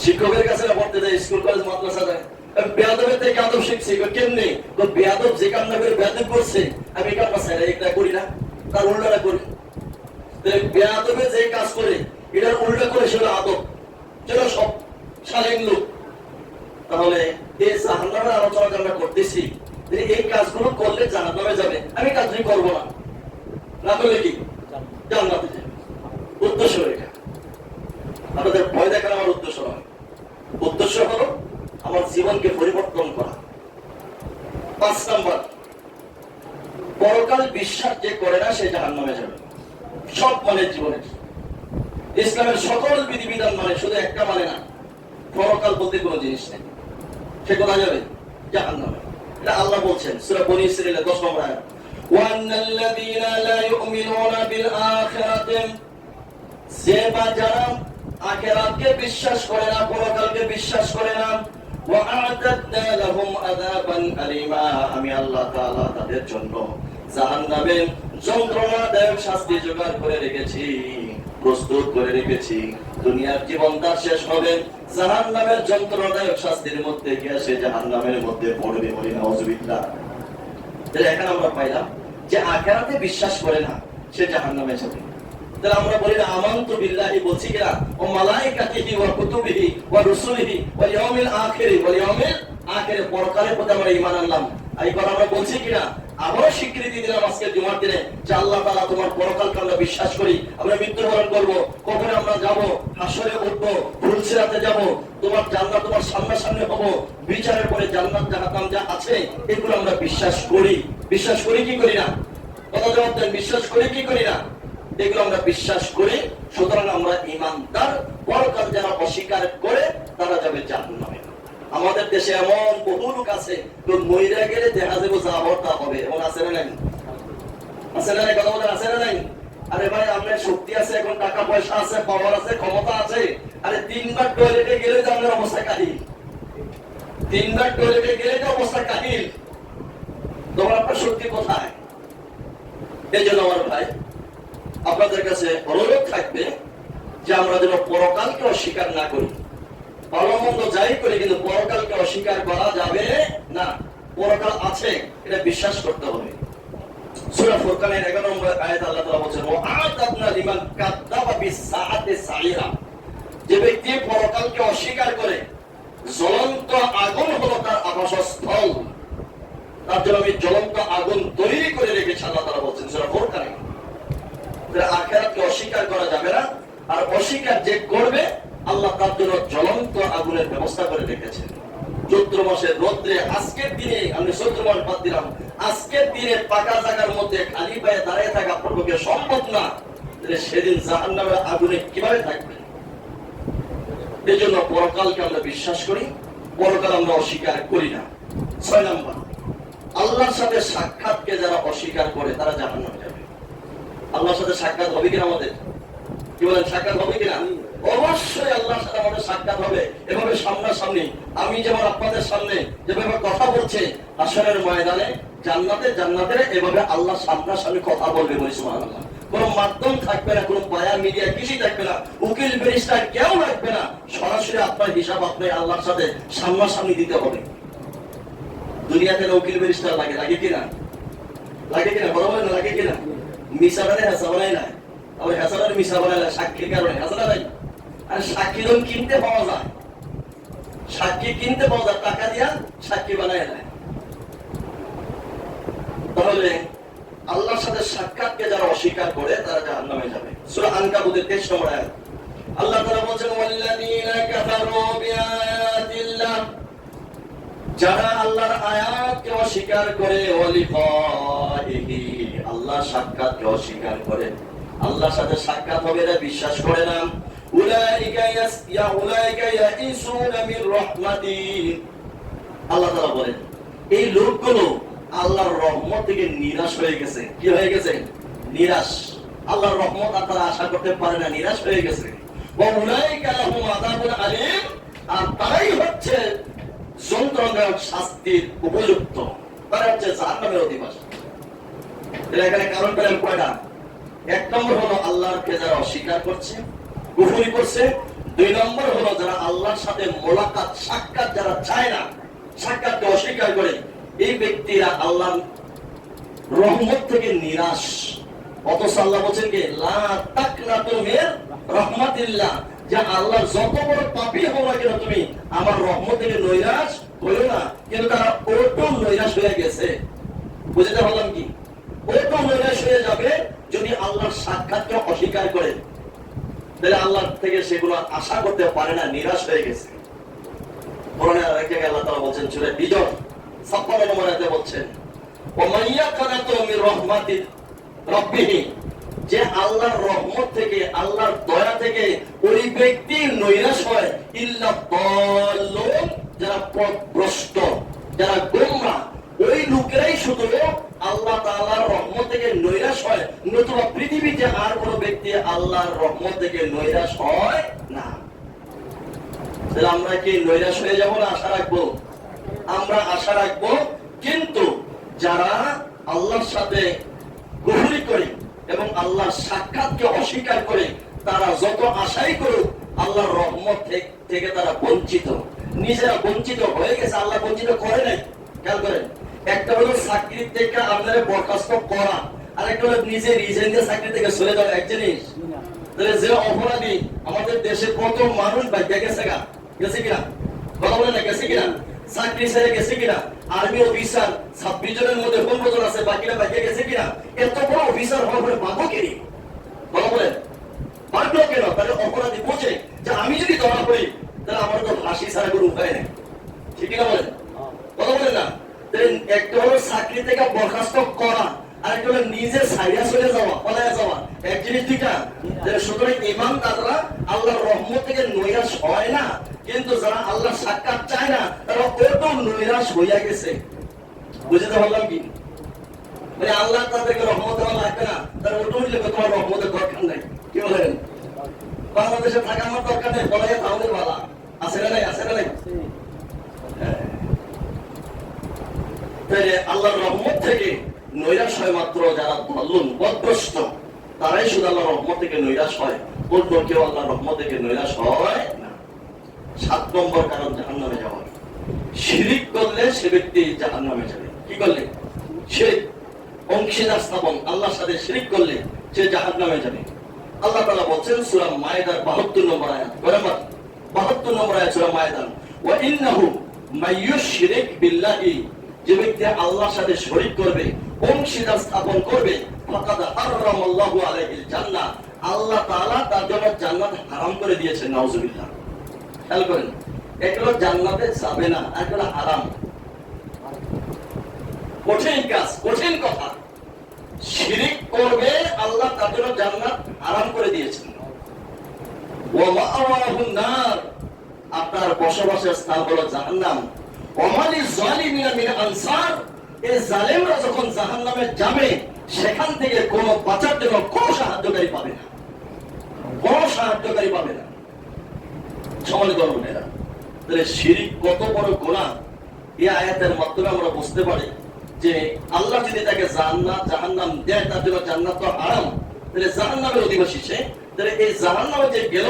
শিক্ষকের কাছে পড়তে যায়, স্কুল কলেজ মাদ্রাসা যায়। বেয়াদবের থেকে আদব শিখছি, কেমনি? বেয়াদব যে কামটা করে বেয়াদব করছে, আমি এই কামটা চাই এটা করি না, তার উল্টাটা করি। বেয়াদবে যে কাজ করে এটার উল্টা করে সেটা আদব, সেটা সব শালীন লোক। তাহলে এই জাহান্নামের আলোচনা আমরা করতেছি, এই কাজগুলো করলে জাহান্নামে যাবে, আমি কাজটি করবো না, না করলে কি জান্নাতে যাবে। উদ্দেশ্য এটা। আপনাদের ভয় দেখার আমার উদ্দেশ্য নয়, উদ্দেশ্য হলো আমার জীবনকে পরিবর্তন করা। 5 নাম্বার, পরকাল বিশ্বাস যে করে না সে জাহান্নামে যাবে। সব মানে জীবনের ইসলামের সকল বিধিবিধান মানে, শুধু একটা মানে না, পরকাল বলতে কোনো জিনিস নেই, সে কোথায় যাবে? জাহান্নামে। এটা আল্লাহ বলছেন সূরা বনী ইসরাঈল 10 নম্বর আয়াত, ওয়ান্নাল্লাযীনা লা ইউমিনুনা বিল আখিরাতি, যে বা যারা আখিরাতকে বিশ্বাস করে না, পরকালকে বিশ্বাস করে না, ওয়া আ'তাদনা লাহুম আযাবান আলীমা, আমি আল্লাহ তাআলা তাদের জন্য জাহান্নামে যন্ত্রণাদায়ক শাস্তি জোগাড় করে রেখেছি, প্রস্তুত করে রেখেছি। দুনিয়ার জীবন তার শেষ হবে, জাহান্নামের যন্ত্রণাদায়ক শাস্তির মধ্যে গিয়ে সে জাহান্নামের মধ্যে পড়বে, বলি নাউযুবিল্লাহ। তাহলে এখন আমরা পাইলাম যে আখিরাতে বিশ্বাস করে না সে জাহান্নামে যাবে। তাহলে আমরা বলি না আমানতু বিল্লাহি, বলছি কিনা, ও মালাইকাতিহি ওয়া কুতুবিহি ওয়া রুসুলিহি ওয়াল ইয়াউমিল আখিরি, ওয়াল ইয়াউমিল আখিরি, পরকালের প্রতি আমরা ঈমান আনলাম। এই কথা আমরা বলছি কিনা? আবারও স্বীকৃতি দিলাম আজকে জুমার দিনে যে আল্লাহ তাআলা তোমার পরকালকে আমরা বিশ্বাস করি, আমরা মৃত্যুবরণ করব, কবরে আমরা যাব, হাসরে উঠবো, ফুলসিরাতে যাব, তোমার জান্নাত তোমার সামনাসামনি হবো, বিচারের পরে জান্নাত জাহান্নাম যা আছে এগুলো আমরা বিশ্বাস করি। বিশ্বাস করি কি করি না? কথা জবাব দেন, বিশ্বাস করি কি করি না? এগুলো আমরা বিশ্বাস করি। সুতরাং আমরা ঈমানদার। পরকাল যারা অস্বীকার করে তারা যাবে জাহান্নামে। আমাদের দেশে এমন বহু লোক আছে তো মইরা গেলে দেখা যাবে যা হওয়ার তা হবে, এমন আছে না? নাই? আছে না কথা বলেন, আছে না নাই? আরে ভাই আপনার শক্তি আছে, এখন টাকা পয়সা আছে, পাওয়ার আছে, ক্ষমতা আছে, আরে 3 বার টয়লেটে গেলে তো আপনার অবস্থা কাহিল, 3 বার টয়লেটে গেলে তো অবস্থা কাহিল, তখন আপনার শক্তি কোথায়? এই জন্য আমার ভাই আপনাদের কাছে অনুরোধ থাকবে যে আমরা যেন পরকালকে অস্বীকার না করি। ভালো মন্দ যাই করি, কিন্তু পরকালকে অস্বীকার করা যাবে না। পরকাল আছে, এটা বিশ্বাস করতে হবে। সূরা ফুরকানের 11 নম্বর আয়াত আল্লাহ তাআলা বলেন, ওয়া আ'তাদনা লিমান কাযযাবা বিস-সাআতি সাইরা। যে ব্যক্তি পরকালকে অস্বীকার করে, জ্বলন্ত আগুন হলো তার আবাসস্থল, তার জন্য আমি জ্বলন্ত আগুন তৈরি করে রেখেছি, আল্লাহ তাআলা বলেন সূরা ফুরকানে। আখিরাতকে অস্বীকার করা যাবে না, আর অস্বীকার যে করবে আল্লাহ তার জন্য জ্বলন্ত আগুনের ব্যবস্থা করে রেখেছেন। চৈত্র মাসের রোদ্রে আজকের দিনে, আমি চৈত্র মাস বাদ দিলাম, আজকের দিনে পাকা জায়গার মধ্যে খালি পায়ে দাঁড়িয়ে থাকা আপনার পক্ষে সম্ভব না, সেদিন জাহান্নামের আগুনে কিভাবে থাকবে? এই জন্য পরকালকে আমরা বিশ্বাস করি, পরকাল আমরা অস্বীকার করি না। 6 নম্বর, আল্লাহর সাথে সাক্ষাৎকে যারা অস্বীকার করে তারা জাহান্নামে যাবে। আল্লাহর সাথে সাক্ষাৎ হবে কিনা আমাদের? কি বলেন, সাক্ষাৎ হবে কিনা? অবশ্যই আল্লাহর সাথে আমাদের সাক্ষাৎ হবে, এভাবে সামনাসামনি। আমি যেমন আপনাদের সামনে যেভাবে কথা বলছে, হাশরের ময়দানে জান্নাতের এভাবে আল্লাহ সামনাসামনি কথা বলবে। বলি সুবহানাল্লাহ। কোনো মাধ্যম থাকবে না, কোনো বায়া মিডিয়া কিছুই থাকবে না, উকিল ব্যারিস্টার কেউ লাগবে না, সরাসরি আপনার হিসাব আপনি আল্লাহর সাথে সামনাসামনি দিতে হবে। দুনিয়াতে উকিল ব্যারিস্টার লাগে, লাগে কিনা? লাগে কিনা? বলা বলে না, লাগে কিনা? মিশা বানায় হাসা বানায় না, আবার হাসানের মিশা বানায় না, সাক্ষীর কারণে হাসানা নাই। আর সাক্ষী লোন কিনতে পাওয়া যায়, সাক্ষী কিনতে পাওয়া যায়, টাকা দিয়া সাক্ষী বানায় না। তাহলে আল্লাহর সাথে সাক্ষাৎকে যারা অস্বীকার করে তারা জাহান্নামে যাবে। সূরা আনকাবুতের 23 নম্বর আয়াত আল্লাহ তাআলা বলেন, ওয়াল্লাযীনা কাফারু বিআয়াতিল্লাহ, যারা আল্লাহর আয়াতকে অস্বীকার করে, ওয়ালিকাইহি, আল্লাহর সাক্ষাৎকে অস্বীকার করে, আল্লাহর সাথে সাক্ষাৎ হবে না বিশ্বাস করে না, উলাইকা ইয়াইসুনা মির রাহমাতি, আল্লাহ তাআলা বলেন এই লোকগুলো আল্লাহর রহমত থেকে নিরাশ হয়ে গেছে। কি হয়ে গেছে? নিরাশ। আল্লাহর রহমত আর তারা আশা করতে পারে না, নিরাশ হয়ে গেছে। ওয়া উলাইকা লাহুম আযাবুন আলীম, আর তারাই হচ্ছে যন্ত্রণাদায়ক শাস্তির উপযুক্ত, তারা হচ্ছে জাহান্নামের অধিবাসী। এখানে কারণ পেলেন কয়টা? 1 নম্বর হলো আল্লাহকে যারা অস্বীকার করছে, কুফরি করছে। 2 নম্বর হলো যারা আল্লাহর সাথে মোলাকাত সাক্ষাৎ যারা চায় না, সাক্ষাৎকে অস্বীকার করে, এই ব্যক্তিরা আল্লাহর রহমত থেকে নিরাশ। অথচ আল্লাহ বলেন কি, লা তাকনাতু মির রাহমাতিল্লাহ, যে আল্লাহর যত বড় পাপী হও না কেন তুমি আমার রহমত থেকে নৈরাশ হইও না। কিন্তু তারা ওটো নৈরাশ হয়ে গেছে। বুঝতে পারলাম কি? ওটো নৈরাশ হয়ে যাবে যদি আল্লাহর সাক্ষাৎকে অস্বীকার করে, তাহলে আল্লাহ থেকে সেগুলো আশা করতে পারে না, নিরাশ হয়ে গেছে। কোরআনের আরেক জায়গায় আল্লাহ তাআলা বলেন সূরা হিজর 56 নম্বর আয়াতে বলেন, ওয়া মাইয়াকানাতু মির রাহমাতি রাব্বিহি, যে আল্লাহর রহমত থেকে, আল্লাহর দয়া থেকে ওই ব্যক্তি নৈরাশ হয়, ইল্লা দাল্লুন, যারা পথভ্রষ্ট, যারা গোমরা, ওই লোকেরাই শুধু আল্লাহ তাআলার রহমত থেকে নৈরাশ হয়, নতুবা পৃথিবীতে আর কোন ব্যক্তি আল্লাহর রহমত থেকে নৈরাশ হয় না। তাহলে আমরা কি নৈরাশ হয়ে যাব না আশা রাখবো? আমরা আশা রাখবো। কিন্তু যারা আল্লাহর সাথে কুফরি করে এবং আল্লাহর সাক্ষাৎকে অস্বীকার করে, তারা যত আশাই করুক আল্লাহর রহমত থেকে তারা বঞ্চিত, নিজেরা বঞ্চিত হয়ে গেছে। আল্লাহ বঞ্চিত করে নাই। খেয়াল করেন, একটা হলো চাকরি থেকে আপনারা বরখাস্ত করা, আর একটা হলো নিজে রিজাইন দিয়ে চাকরি থেকে চলে যাওয়া, এক জিনিস। তাহলে যে অপরাধী আমাদের দেশে কত মানুষ ভাগ্যে গেছে গেছে কিনা? কথা বলে না, গেছে কিনা? চাকরি ছেড়ে গেছে কিনা? আর্মি অফিসার 26 জনের মধ্যে 15 জন আছে, বাকিরা ভাগ্যে গেছে কিনা? এত বড় অফিসার হওয়ার পরে পাবো কি? কথা বলেন, পারলো কেন? তাহলে অপরাধী বোঝে যে আমি যদি ধরা পড়ি তাহলে আমার তো ফাঁসি ছাড়া কোনো উপায় নেই। ঠিক কিনা বলেন? কথা বলেন না? একটা হলো চাকরি থেকে বরখাস্ত করা, আর একটা হলো নিজে ছাইরা চলে যাওয়া, পলায় যাওয়া, এক জিনিস দুইটা। সুতরাং ইমানদাররা আল্লাহর রহমত থেকে নৈরাশ হয় না, কিন্তু যারা আল্লাহর সাক্ষাৎ চায় না তারা ওরকম নৈরাশ হইয়া গেছে। বুঝতে পারলাম কি? মানে আল্লাহ তাদেরকে রহমত দেওয়া লাগবে না, তারা অটোমেটিক তোমার রহমতের দরকার নাই। কি বলেন? বাংলাদেশে থাকা আমার দরকার নেই, বলা যায় তাহলে ভালো আছে না নাই? আছে না নাই? তাইলে আল্লাহর রহমত থেকে নৈরাশ হয় মাত্র যারা দল্লুন বদভ্রষ্ট, তারাই শুধু আল্লাহর রহমত থেকে নৈরাশ হয়, অন্য কেউ আল্লাহর রহমত থেকে নৈরাশ হয় না। 7 নম্বর কারণ জাহান্নামে যাওয়া, শিরিক করলে সে ব্যক্তি জাহান্নামে যাবে। কি করলে? শিরিক, অংশীদার স্থাপন, আল্লাহর সাথে শিরিক করলে সে জাহান্নামে যাবে। আল্লাহ তাআলা বলেন সূরা মায়েদার 72 নম্বর আয়াত, বরাবর 72 নম্বর আয়াত সূরা মায়েদার, ওয়া ইন্নাহু মাইয়ুশরিক বিল্লাহি, যে ব্যক্তি আল্লাহর সাথে শরীক করবে, অংশীদার স্থাপন করবে, ফাকাদ হারামাল্লাহু আলাইহিল জান্নাহ, আল্লাহ তাআলা তার জন্য জান্নাত হারাম করে দিয়েছেন। নাউজুবিল্লাহ। খেয়াল করেন, এগুলো জান্নাতে যাবে না, এগুলো হারাম। কঠিন কাজ, কঠিন কথা। শিরিক করবে, আল্লাহ তার জন্য জান্নাত হারাম করে দিয়েছেন। ওয়া মাআওয়াহুন নার, আপনার বসবাসের স্থান হলো জাহান্নাম। ওমালি যালিমিনা মিন আনসার, এই জালেমরা যখন জাহান্নামে যাবে, সেখান থেকে কোনো বাঁচার জন্য কোনো সাহায্যকারী পাবে না, কোনো সাহায্যকারী পাবে না। সম্মানিত বোনেরা, তাহলে শিরিক কত বড় গুনাহ, এই আয়াতের মাধ্যমে আমরা বুঝতে পারি যে আল্লাহ যদি তাকে জাহান্নাম দেয়, তার জন্য জান্নাত তো হারাম, তাহলে জাহান্নামের অধিবাসী সে। তাহলে এই জাহান্নামে যে গেল,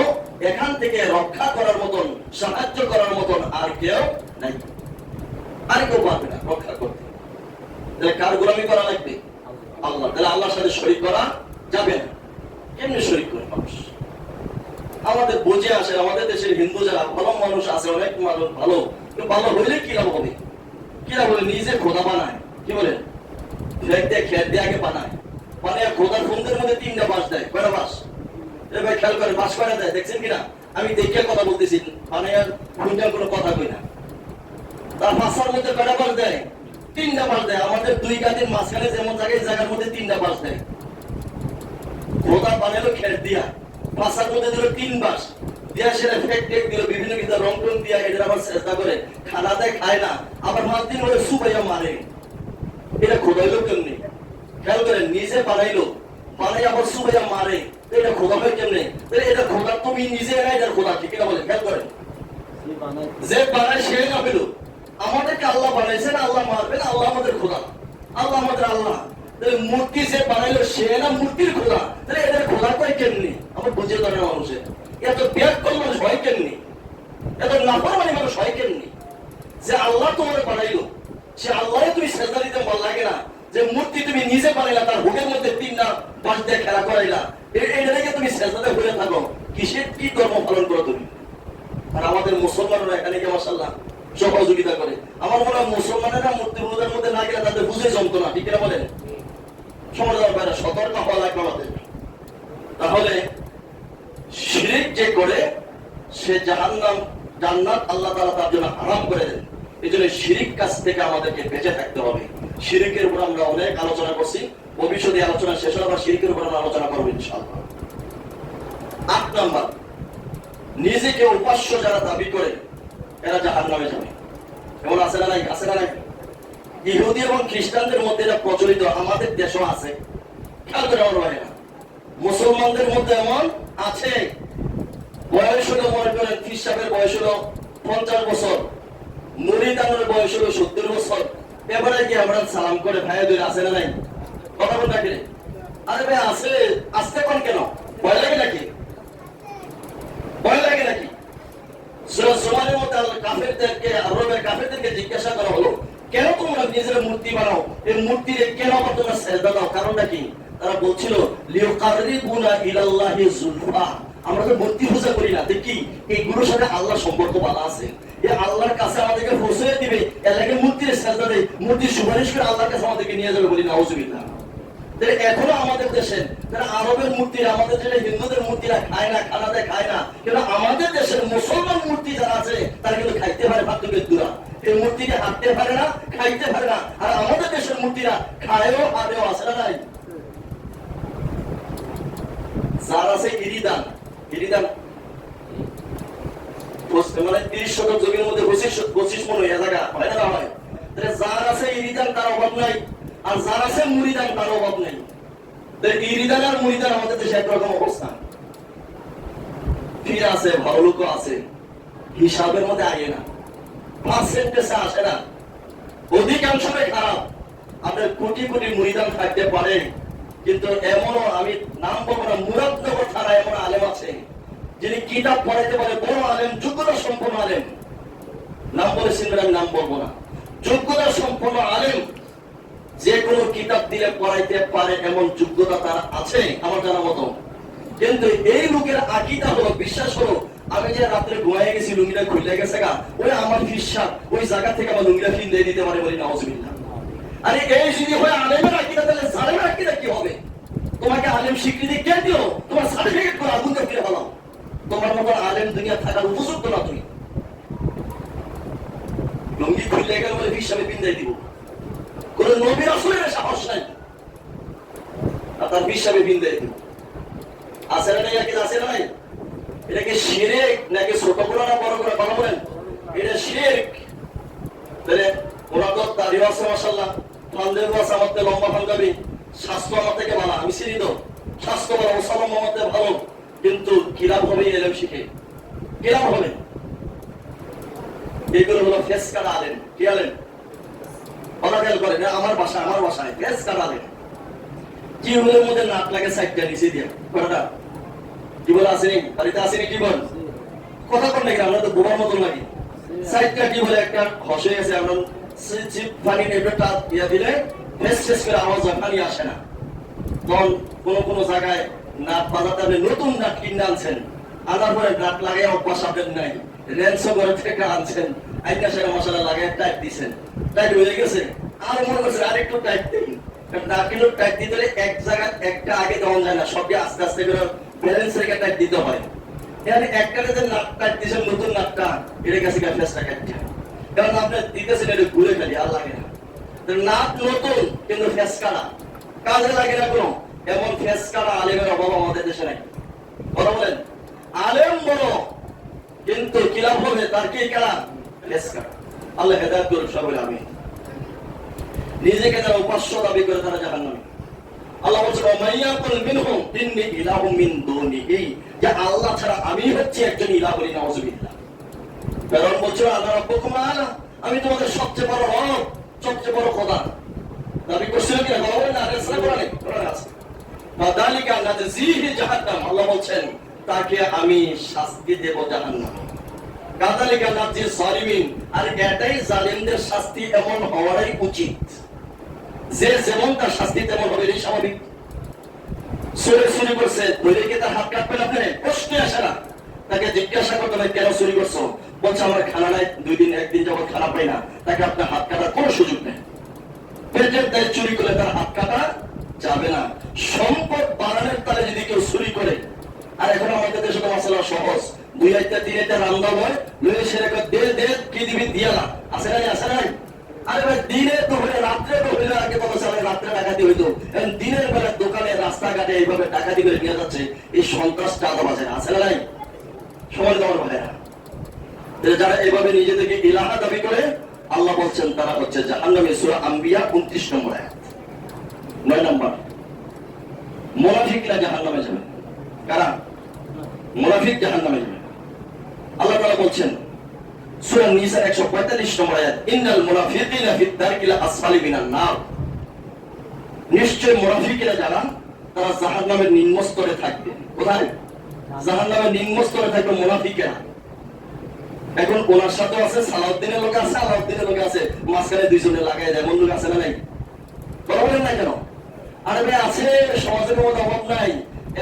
এখান থেকে রক্ষা করার মতন, সাহায্য করার মতন আর কেউ নাই, আর কেউ পারবে না রক্ষা করতে। তাহলে কার গোলামি করা লাগবে? আল্লাহ। তাহলে আল্লাহর সাথে শরীক করা যাবে না। কেমনি শরীক করে মানুষ? আমাদের বুঝে আসে, আমাদের দেশের হিন্দু যারা ভালো মানুষ আছে, অনেক মানুষ ভালো, কিন্তু ভালো হইলে কি লাভ হবে? কি লাভ হবে? নিজে খোদা বানায়। কি বলেন? খেত দিয়ে আগে বানায়, বানিয়ে খোদার ফোনদের মধ্যে 3টা বাস দেয়। কয়টা বাস? ভাই খেয়াল করে, বাস কয়টা দেয় দেখছেন কিনা? আমি দেখে কথা বলতেছি, বানিয়ে ফোনটার কোনো কথা কই না। তার বাসার মধ্যে কয়টা বাস দেয়? 3টা বাস দেয়। আমাদের 2 গাদির মাঝখানে যেমন জায়গায়, জায়গার মধ্যে 3টা বাস দেয়। খোদা বানালো খেত দিয়া, বাসার মধ্যে দিল 3 বাস দিয়া, সেটা ফেক টেক দিল, বিভিন্ন কিছু রং টং দিয়া, এটা আবার চেষ্টা করে খানা দেয়, খায় না, আবার 5 দিন হলে সুবাইয়া মারে। এটা খোদাইলো কেমনি? খেয়াল করেন, নিজে বানাইলো, বানাই আবার সুবাইয়া মারে, এটা খোদা হয় কেমনে? এটা খোদা তুমি নিজে না, এটা খোদা। ঠিক না বলেন? খেয়াল করেন, যে বানায় সে না পেল। আমাদেরকে আল্লাহ বানাইছেন, আল্লাহ মারবেন, আল্লাহ আমাদের খোদা, আল্লাহ আমাদের আল্লাহ। তাহলে মূর্তি যে বানাইলো সে না মূর্তির খোদা, তাহলে এটা খোদা কয় কেমনি? আমার বুঝে ধরে মানুষের এত ব্যাককল মানুষ হয় কেমনি? এত নাফরমানি মানুষ হয় কেমনি? যে আল্লাহ তোমার বানাইলো, সে আল্লাহ তুমি সেজদা দিতে ভালো লাগে না? যে মূর্তি তুমি নিজে বানাইলা, তার বুকের মধ্যে 3টা বাস দিয়ে খেলা করাইলা, এটা রেখে তুমি সেজদাতে ঘুরে থাকো, কিসের কি ধর্ম পালন করো তুমি? আর আমাদের মুসলমানরা এখানে কি মাশাআল্লাহ সহযোগিতা করে। আমার মনে হয় মুসলমানেরা মূর্তি পূজার মধ্যে না গেলে তাদের বুঝে জমতো না। ঠিক না বলেন? সমাজের বাইরে সতর্ক হওয়া লাগবে আমাদের। তাহলে শিরিক যে করে সে জাহান্নাম, জান্নাত আল্লাহ তাআলা তার জন্য হারাম করে দেন। এজন্য শিরিক কাজ থেকে আমাদেরকে বেঁচে থাকতে হবে। শিরিকের উপর আমরা অনেক আলোচনা করছি, ভবিষ্যতে আলোচনা শেষ হলে আমরা শিরিকের উপর আমরা আলোচনা করবো ইনশাআল্লাহ। 8 নাম্বার, নিজেকে উপাস্য যারা দাবি করে এরা জাহান্নামে যাবে। এমন আছে না নাই? আছে না নাই? ইহুদি এবং খ্রিস্টানদের মধ্যে এটা প্রচলিত, আমাদের দেশও আছে। খেয়াল করে আমার ভাইরা, মুসলমানদের মধ্যে এমন আছে, বয়স হলো, মনে করেন খ্রিস্টানের বয়স হলো 50 বছর, মুরিদানের বয়স হলো 70 বছর, এবারে কি আমরা সালাম করে ভাইয়া দুই আছে না নাই? কথা বল নাকি? আরে ভাই আছে, আসতে কোন কেন? ভয় লাগে নাকি? ভয় লাগে নাকি? সূরা জুমারের মধ্যে কাফেরদেরকে, আরবের কাফেরদেরকে জিজ্ঞাসা করা হলো, কেন তোমরা নিজের মূর্তি বানাও? এই মূর্তিরে কেন আবার তোমরা সেজদা দাও? কারণটা কি? তারা বলছিল লিউকাররিবুনা ইলাল্লাহি যুলফা, আমরা তো মূর্তি পূজা করি না, দেখি এইগুলোর সাথে আল্লাহ সম্পর্ক ভালো আছে, এই আল্লাহর কাছে আমাদেরকে পৌঁছে দিবে, এর লাগে মূর্তির সেজদা দেয়, মূর্তির সুপারিশ করে আল্লাহর কাছে আমাদেরকে নিয়ে যাবে, বলি নাউজুবিল্লাহ। তাহলে এখনো আমাদের দেশে তারা আরবের মূর্তিরা, আমাদের দেশে হিন্দুদের মূর্তিরা খায় না, খানা দেয় খায় না, কিন্তু আমাদের দেশের মুসলমান মূর্তি যারা আছে তারা কিন্তু খাইতে পারে ভাগ্যের দূরা, এই মূর্তিকে হাঁটতে পারে না, খাইতে পারে না। আর আমাদের দেশের মূর্তিরা খায়ও হাতেও আছে না নাই? যার আছে ইরিদান, ইরিদান মানে 30 শতক জমির মধ্যে 25 মন হয়ে জায়গা হয় না হয়। তাহলে যার আছে ইরিদান তার অভাব নাই। আর যার আছে মুরিদান তার অভাব নেই। ইরিদান আর মুরিদান আমাদের দেশে একরকম অবস্থা। ফির আছে, ভালো লোক আছে, হিসাবের মধ্যে আগে না, পার্সেন্টেজে আসে না, অধিকাংশই খারাপ। আপনার কোটি কোটি মুরিদান থাকতে পারে, কিন্তু এমনও, আমি নাম বলবো না, মুরাদনগর থানায় এমন আলেম আছে যিনি কিতাব পড়াইতে পারে, বড় আলেম, যোগ্যতা সম্পন্ন আলেম, নাম বলেছেন, আমি নাম বলবো না, যোগ্যতা সম্পন্ন আলেম, যে কোনো কিতাব দিলে পড়াইতে পারে এমন যোগ্যতা তার আছে আমার জানা মতো। কিন্তু এই লোকের আকীদা হলো, বিশ্বাস হলো, আমি যে রাত্রে ঘুমায় গেছি, লুঙ্গিটা খুলে গেছে গা, ওই আমার বিশ্বাস ওই জায়গা থেকে আমার লুঙ্গিটা ফিরে দিতে পারে, বলি নাউজুবিল্লাহ। আরে এই যদি হয় আলেমের আকীদা, তাহলে জালেমের আকীদা কি হবে? তোমাকে আলেম স্বীকৃতি কে দিল? তোমার সার্টিফিকেট করে আগুন দিয়ে ফিরে ফেলাও। তোমার মতো আলেম দুনিয়া থাকার উপযুক্ত না তুমি। লুঙ্গি খুলে গেল বলে হিসাবে পিন্দাই দিব, কোন নবীর রাসূলের সাহস নাই, আর তার হিসাবে পিন্দাই দিব। আছে না নাই? আকীদা আছে না নাই? এটা কি শিরক নাকি ছোট করা না বড় করা? ভালো বলেন, এটা শিরক। তাহলে ওরা তো দাঁড়িয়ে আছে, মাশাআল্লাহ, ফান্দের আছে, আমাদের লম্বা ফান্দাবি, স্বাস্থ্য আমার থেকে ভালো, আমি চিনি তো, স্বাস্থ্য ভালো, ওসালাম আমাদের ভালো, কিন্তু কিরাম হবে এলেম শিখে, কিরাম হবে। এগুলো হলো ফেস কাটা আলেম। কি আলেম? কথা খেয়াল করেন, আমার বাসায় ফেস কাটা আলেম। টিউবের মধ্যে নাট লাগে সাইডটা নিচে দিয়ে, কটা কি বলে আসেনি, বাড়িতে আসেনি, কি বল কথা কর নাকি? আমরা তো বোবার মতন লাগে। সাইডটা কি বলে একটা খসে গেছে, আমরা চিপ পানি নেবেটা দিয়ে দিলে ফেস ফেস করে আওয়াজ হয়, পানি আসে না। তখন কোন জায়গায় নাট বাজাতে আপনি নতুন নাট কিনে আনছেন, আনার পরে নাট লাগাই অভ্যাস আপনার নাই, রেন্সো করে থেকে আনছেন, আইনা সেটা মশলা লাগাই টাইট দিচ্ছেন, টাইট হয়ে গেছে, আর মনে করছে আরেকটু টাইট দিন। নাটগুলো টাইট দিতে হলে এক জায়গায় একটা আগে দেওয়া যায় না, সবকে আস্তে আস্তে করে ব্যালেন্স রেখে টাইট দিতে হয়। এখানে একটা যে নাট টাইট দিচ্ছেন, নতুন নাটটা, এর কাছে ফেসটা কাটছে, কারণ আপনি দিতেছেন এটা ঘুরে ফেলি, আর লাগে না। নাট নতুন কিন্তু ফেস কাটা, কাজে লাগে না কোনো, এমন ফেস কাটা আলেমের অভাব আমাদের দেশে নাই। কথা বলেন, আলেম বড় কিন্তু কিলাম হবে তার কি কাটা? ফেস কাটা। আল্লাহ হেদায়েত করুক সকলে। আমি নিজেকে যারা উপাস্য দাবি করে তারা জাহান্নামী। আল্লাহ বলছেন, ওমাইয়াকুল মিনহুম ইন্নী ইলাহুম মিন দুনিহি, যে আল্লাহ ছাড়া আমি হচ্ছি একজন ইলাহ, বলি নাউজুবিল্লাহ। ফেরাউন বলছিল, আনা রাব্বুকুম আ'লা, আমি তোমাদের সবচেয়ে বড় রব, সবচেয়ে বড় খোদা। দাবি করছিল কি না? বলা বলেন না, আরেসরা কোরআনে কোরআনে আছে, ফাদালিকা নাজজিহি জাহান্নাম, আল্লাহ বলছেন তাকে আমি শাস্তি দেব জাহান্নামে। কাযালিকা নাজজি যালিমিন, আর এটাই জালিমদের শাস্তি এমন হওয়াই উচিত, যে যেমন তার শাস্তি তেমন হবে, এই স্বাভাবিক। চুরি করছে, ধরে কি তার হাত কাটবেন আপনি? প্রশ্ন আসে না। তাকে জিজ্ঞাসা করতে হবে, কেন চুরি করছো? বলছে আমার খানা নাই, একদিন যাবত খানা পাই না। তাকে আপনার হাত কাটার কোনো সুযোগ নেই। পেটের দায় চুরি করলে তার হাত কাটা যাবে না। সম্পদ বাড়ানোর তালে যদি কেউ চুরি করে, আর এখন আমাদের দেশে তো মশলা সহজ, 2-3 রান্না হয়, লয়ে সেরে দে কি দিবি দিয়া না, আছে নাই? আছে নাই? আরে ভাই, দিনে তো হলে, রাত্রে তো হলে, আগে কত সালে রাত্রে ডাকাতি হইতো, দিনের বেলা দোকানে রাস্তাঘাটে এইভাবে ডাকাতি করে নিয়ে যাচ্ছে, এই সন্ত্রাস টাকা বাজে না, আছে না নাই? সময় দেওয়ার ভাইরা, যারা এইভাবে নিজেদেরকে ইলাহা দাবি করে, আল্লাহ বলছেন তারা হচ্ছে জাহান্নামী। সূরা আম্বিয়া 29 নম্বর আয়াত। 9 নম্বর, মুনাফিকরা জাহান্নামে যাবে। কারা? মুনাফিক জাহান্নামে যাবে। আল্লাহ তাআলা বলছেন সূরা নিসা 145 নম্বর আয়াত, ইন্নাল মুনাফিকিনা ফিদ দারকিল আসফালি মিনান নার, নিশ্চয় মুনাফিকরা যারা, তারা জাহান্নামের নিম্ন স্তরে থাকবে। কোথায়? জাহান্নামের নিম্ন স্তরে থাকবে মুনাফিকরা। এখন ওনার সাথে আছে সালাউদ্দিনের লোক আছে, আলাউদ্দিনের লোক আছে, মাঝখানে দুইজনে লাগাই দেয়, এমন লোক আছে না নাই? কথা বলেন না কেন? আরে ভাই আছে, সমাজের মধ্যে অভাব নাই।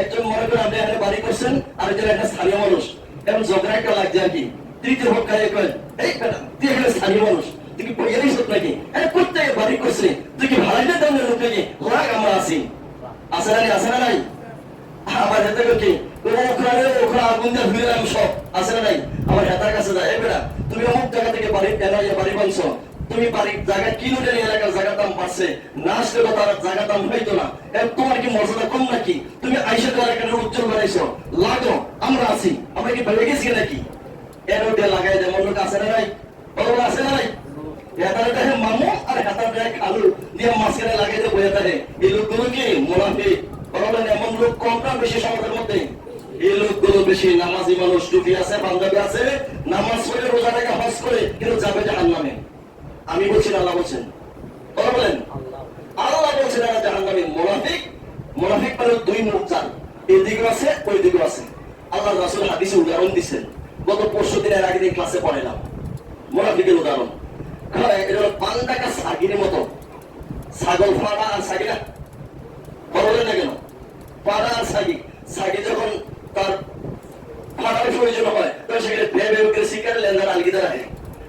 একজন মনে করে আপনি এখানে বাড়ি করছেন, আরেকজন একটা স্থানীয় মানুষ, এবং ঝগড়া একটা লাগছে আর কি, তৃতীয় হোক খাইয়ে করেন, এই বেটা তুই এখানে স্থানীয় মানুষ, তুই কি বইয়ারই সত নাকি? করতে বাড়ি করছে, তুই কি ভাড়াইতে দাম লোক নাকি? লাগ আমরা আছি, আছে না নাই? আছে না নাই? আমার হাতে কি ওখানে আগুন দিয়ে ধুইলাম সব, আছে না নাই? আমার হাতার কাছে যায়, বেটা তুমি অমুক জায়গা থেকে বাড়ি বাড়ি বানছো, তুমি বাড়ির জায়গা কিনুলে এলাকার জায়গার দাম বাড়ছে, না আসলে তো তার জায়গার দাম হইতো না, তোমার কি মর্যাদা কম নাকি? তুমি আইসে তো এলাকাটা উজ্জ্বল বানাইছো, লাগো আমরা আছি, আমরা কি ভেবে গেছি নাকি? এর ওটা লাগাই দেয়, মন লোক আছে না নাই? কতগুলো আছে না নাই? হেতারটা হে মামু আর হেতারটা হে খালু দিয়ে মাঝখানে লাগাইতে বইয়া থাকে। এই লোকগুলো কি মুনাফিক? বলেন এমন লোক কমটা বেশি সমাজের মধ্যে? এই লোকগুলো বেশি নামাজি মানুষ, টুপি আছে, পাঞ্জাবি আছে, নামাজ পড়ে রোজা রেখে হজ করে, কিন্তু যাবে জাহান্নামে। আমি বলছি না আল্লাহ বলছেন? কথা বলেন। আল্লাহ বলছেন এরা জাহান্নামী। মুনাফিক, মুনাফিক মানে দুই মুখ যান, এই দিকেও আছে ওই দিকেও আছে। আল্লাহ রাসূল হাদিসে উদাহরণ দিচ্ছেন, গত পরশু দিনের আগে দিন ক্লাসে পড়াইলাম মুনাফিকের উদাহরণ। এটা হলো পান্ডাকা সাগির মতো। ছাগল ফাড়া আর সাগি না, বলেন না কেন? ফাড়া আর সাগি, সাগি যখন তার ফাড়ার প্রয়োজন হয় তখন সেখানে ভেবে করে শিকার লেনদেন আলগিতে রাখে,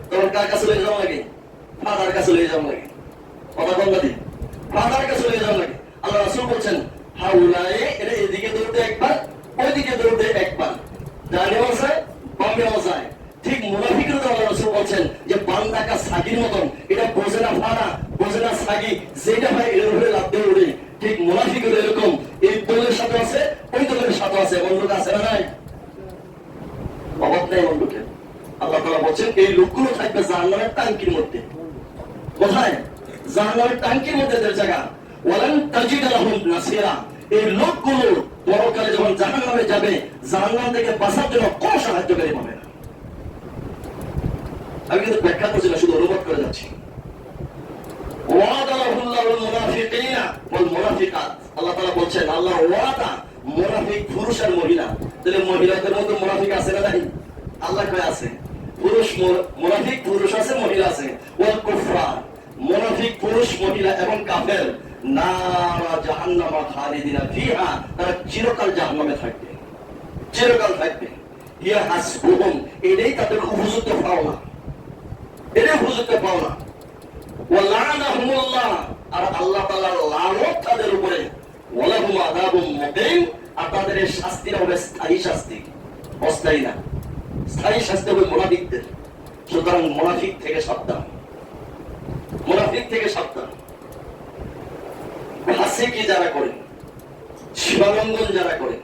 তখন কার কাছে লয়ে যাওয়া লাগে? ফাদার কাছে লয়ে যাওয়া লাগে। কথা বল না দিন, ফাদার কাছে লয়ে যাওয়া লাগে। আল্লাহ রাসূল বলছেন হাউলাই, এটা এদিকে দৌড়তে একবার, ওইদিকে দৌড়তে একবার, ডানেও যায় বামেও যায়। ঠিক মুনাফিকের আল্লাহ রাসূল বলছেন যে পান্ডাকা সাগির মতন, এটা বোঝে না ফাড়া, বোঝে না সাগি, যেটা হয় এর উপরে লাভ দিয়ে উঠে। ঠিক মুনাফিকের এরকম, এই দলের সাথে আছে ওই দলের সাথে আছে, এমন লোক আছে না নাই? অভাব নেই এমন লোকের। আল্লাহ তাআলা বলছেন এই লোকগুলো থাকবে জাহান্নামের টাঙ্কির মধ্যে। কোথায়? জাহান্নামের টাঙ্কির মধ্যে এদের জায়গা। ওয়ালান তাজিদ লাহুম নাসিরা, এই লোকগুলো পরকালে যখন জাহান্নামে যাবে, জাহান্নাম থেকে বাঁচার জন্য কোনো সাহায্যকারী পাবে না। আমি কিন্তু ব্যাখ্যা করছি না, শুধু অনুবাদ করে যাচ্ছি। ওয়াদা লাহুল্লাহুল মুনাফিকিনা ওয়াল মুনাফিকাত, আল্লাহ তাআলা বলছেন আল্লাহ ওয়াদা মুনাফিক পুরুষ আর মহিলা। তাহলে মহিলাদের মধ্যে মুনাফিক আছে না নাই? আল্লাহ কয় আছে। পুরুষ মুনাফিক পুরুষ আছে, মহিলা আছে। ওয়াল কুফার, মুনাফিক পুরুষ মহিলা এবং কাফের, নারা জাহান্নামা খালিদিনা ফিহা, তারা চিরকাল জাহান্নামে থাকবে, চিরকাল থাকবে। ইয়া হাসবুহুম, এটাই তাদের উপযুক্ত পাওনা, এটাই উপযুক্ত পাওনা। ওয়ালানাহুমুল্লাহ, আর আল্লাহ তাআলার লানত তাদের উপরে। ওয়ালাহুম আযাবুম মুকিম, আর তাদের শাস্তি হবে স্থায়ী শাস্তি, অস্থায়ী না। স্থায়ী শাস্তি হবে মুনাফিকদের। সুতরাং মুনাফিক থেকে সাবধান, মুনাফিক থেকে সাবধান। হাসিকি যারা করে, শিবালঙ্ঘন যারা করে,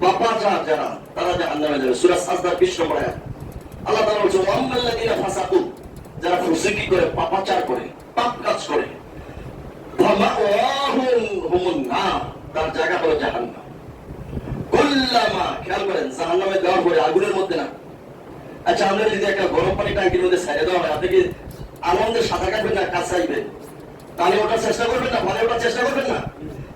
পাপাচার যারা, তারা জাহান্নামে যাবে। সূরা সাজদার 20 নম্বর আয়াত। আল্লাহ তাআলা বলেছেন ওয়াম্মাল্লাযীনা ফাসাকু, যারা ফুসুকি করে, পাপাচার করে, পাপ কাজ করে, ফামাওয়াহুমুন নার, তার জায়গা হলো জাহান্নাম। কুল্লামা, খেয়াল করেন, জাহান্নামে দেওয়ার পরে আগুনের মধ্যে না। আচ্ছা, আমরা যদি একটা গরম পানি ট্যাঙ্কির মধ্যে ছেড়ে দেওয়া হয়, আপনি কি আনন্দে সাঁতার কাটবেন না কাজ চাইবেন? পানি ওঠার চেষ্টা করবেন না? পানি ওঠার চেষ্টা করবেন না?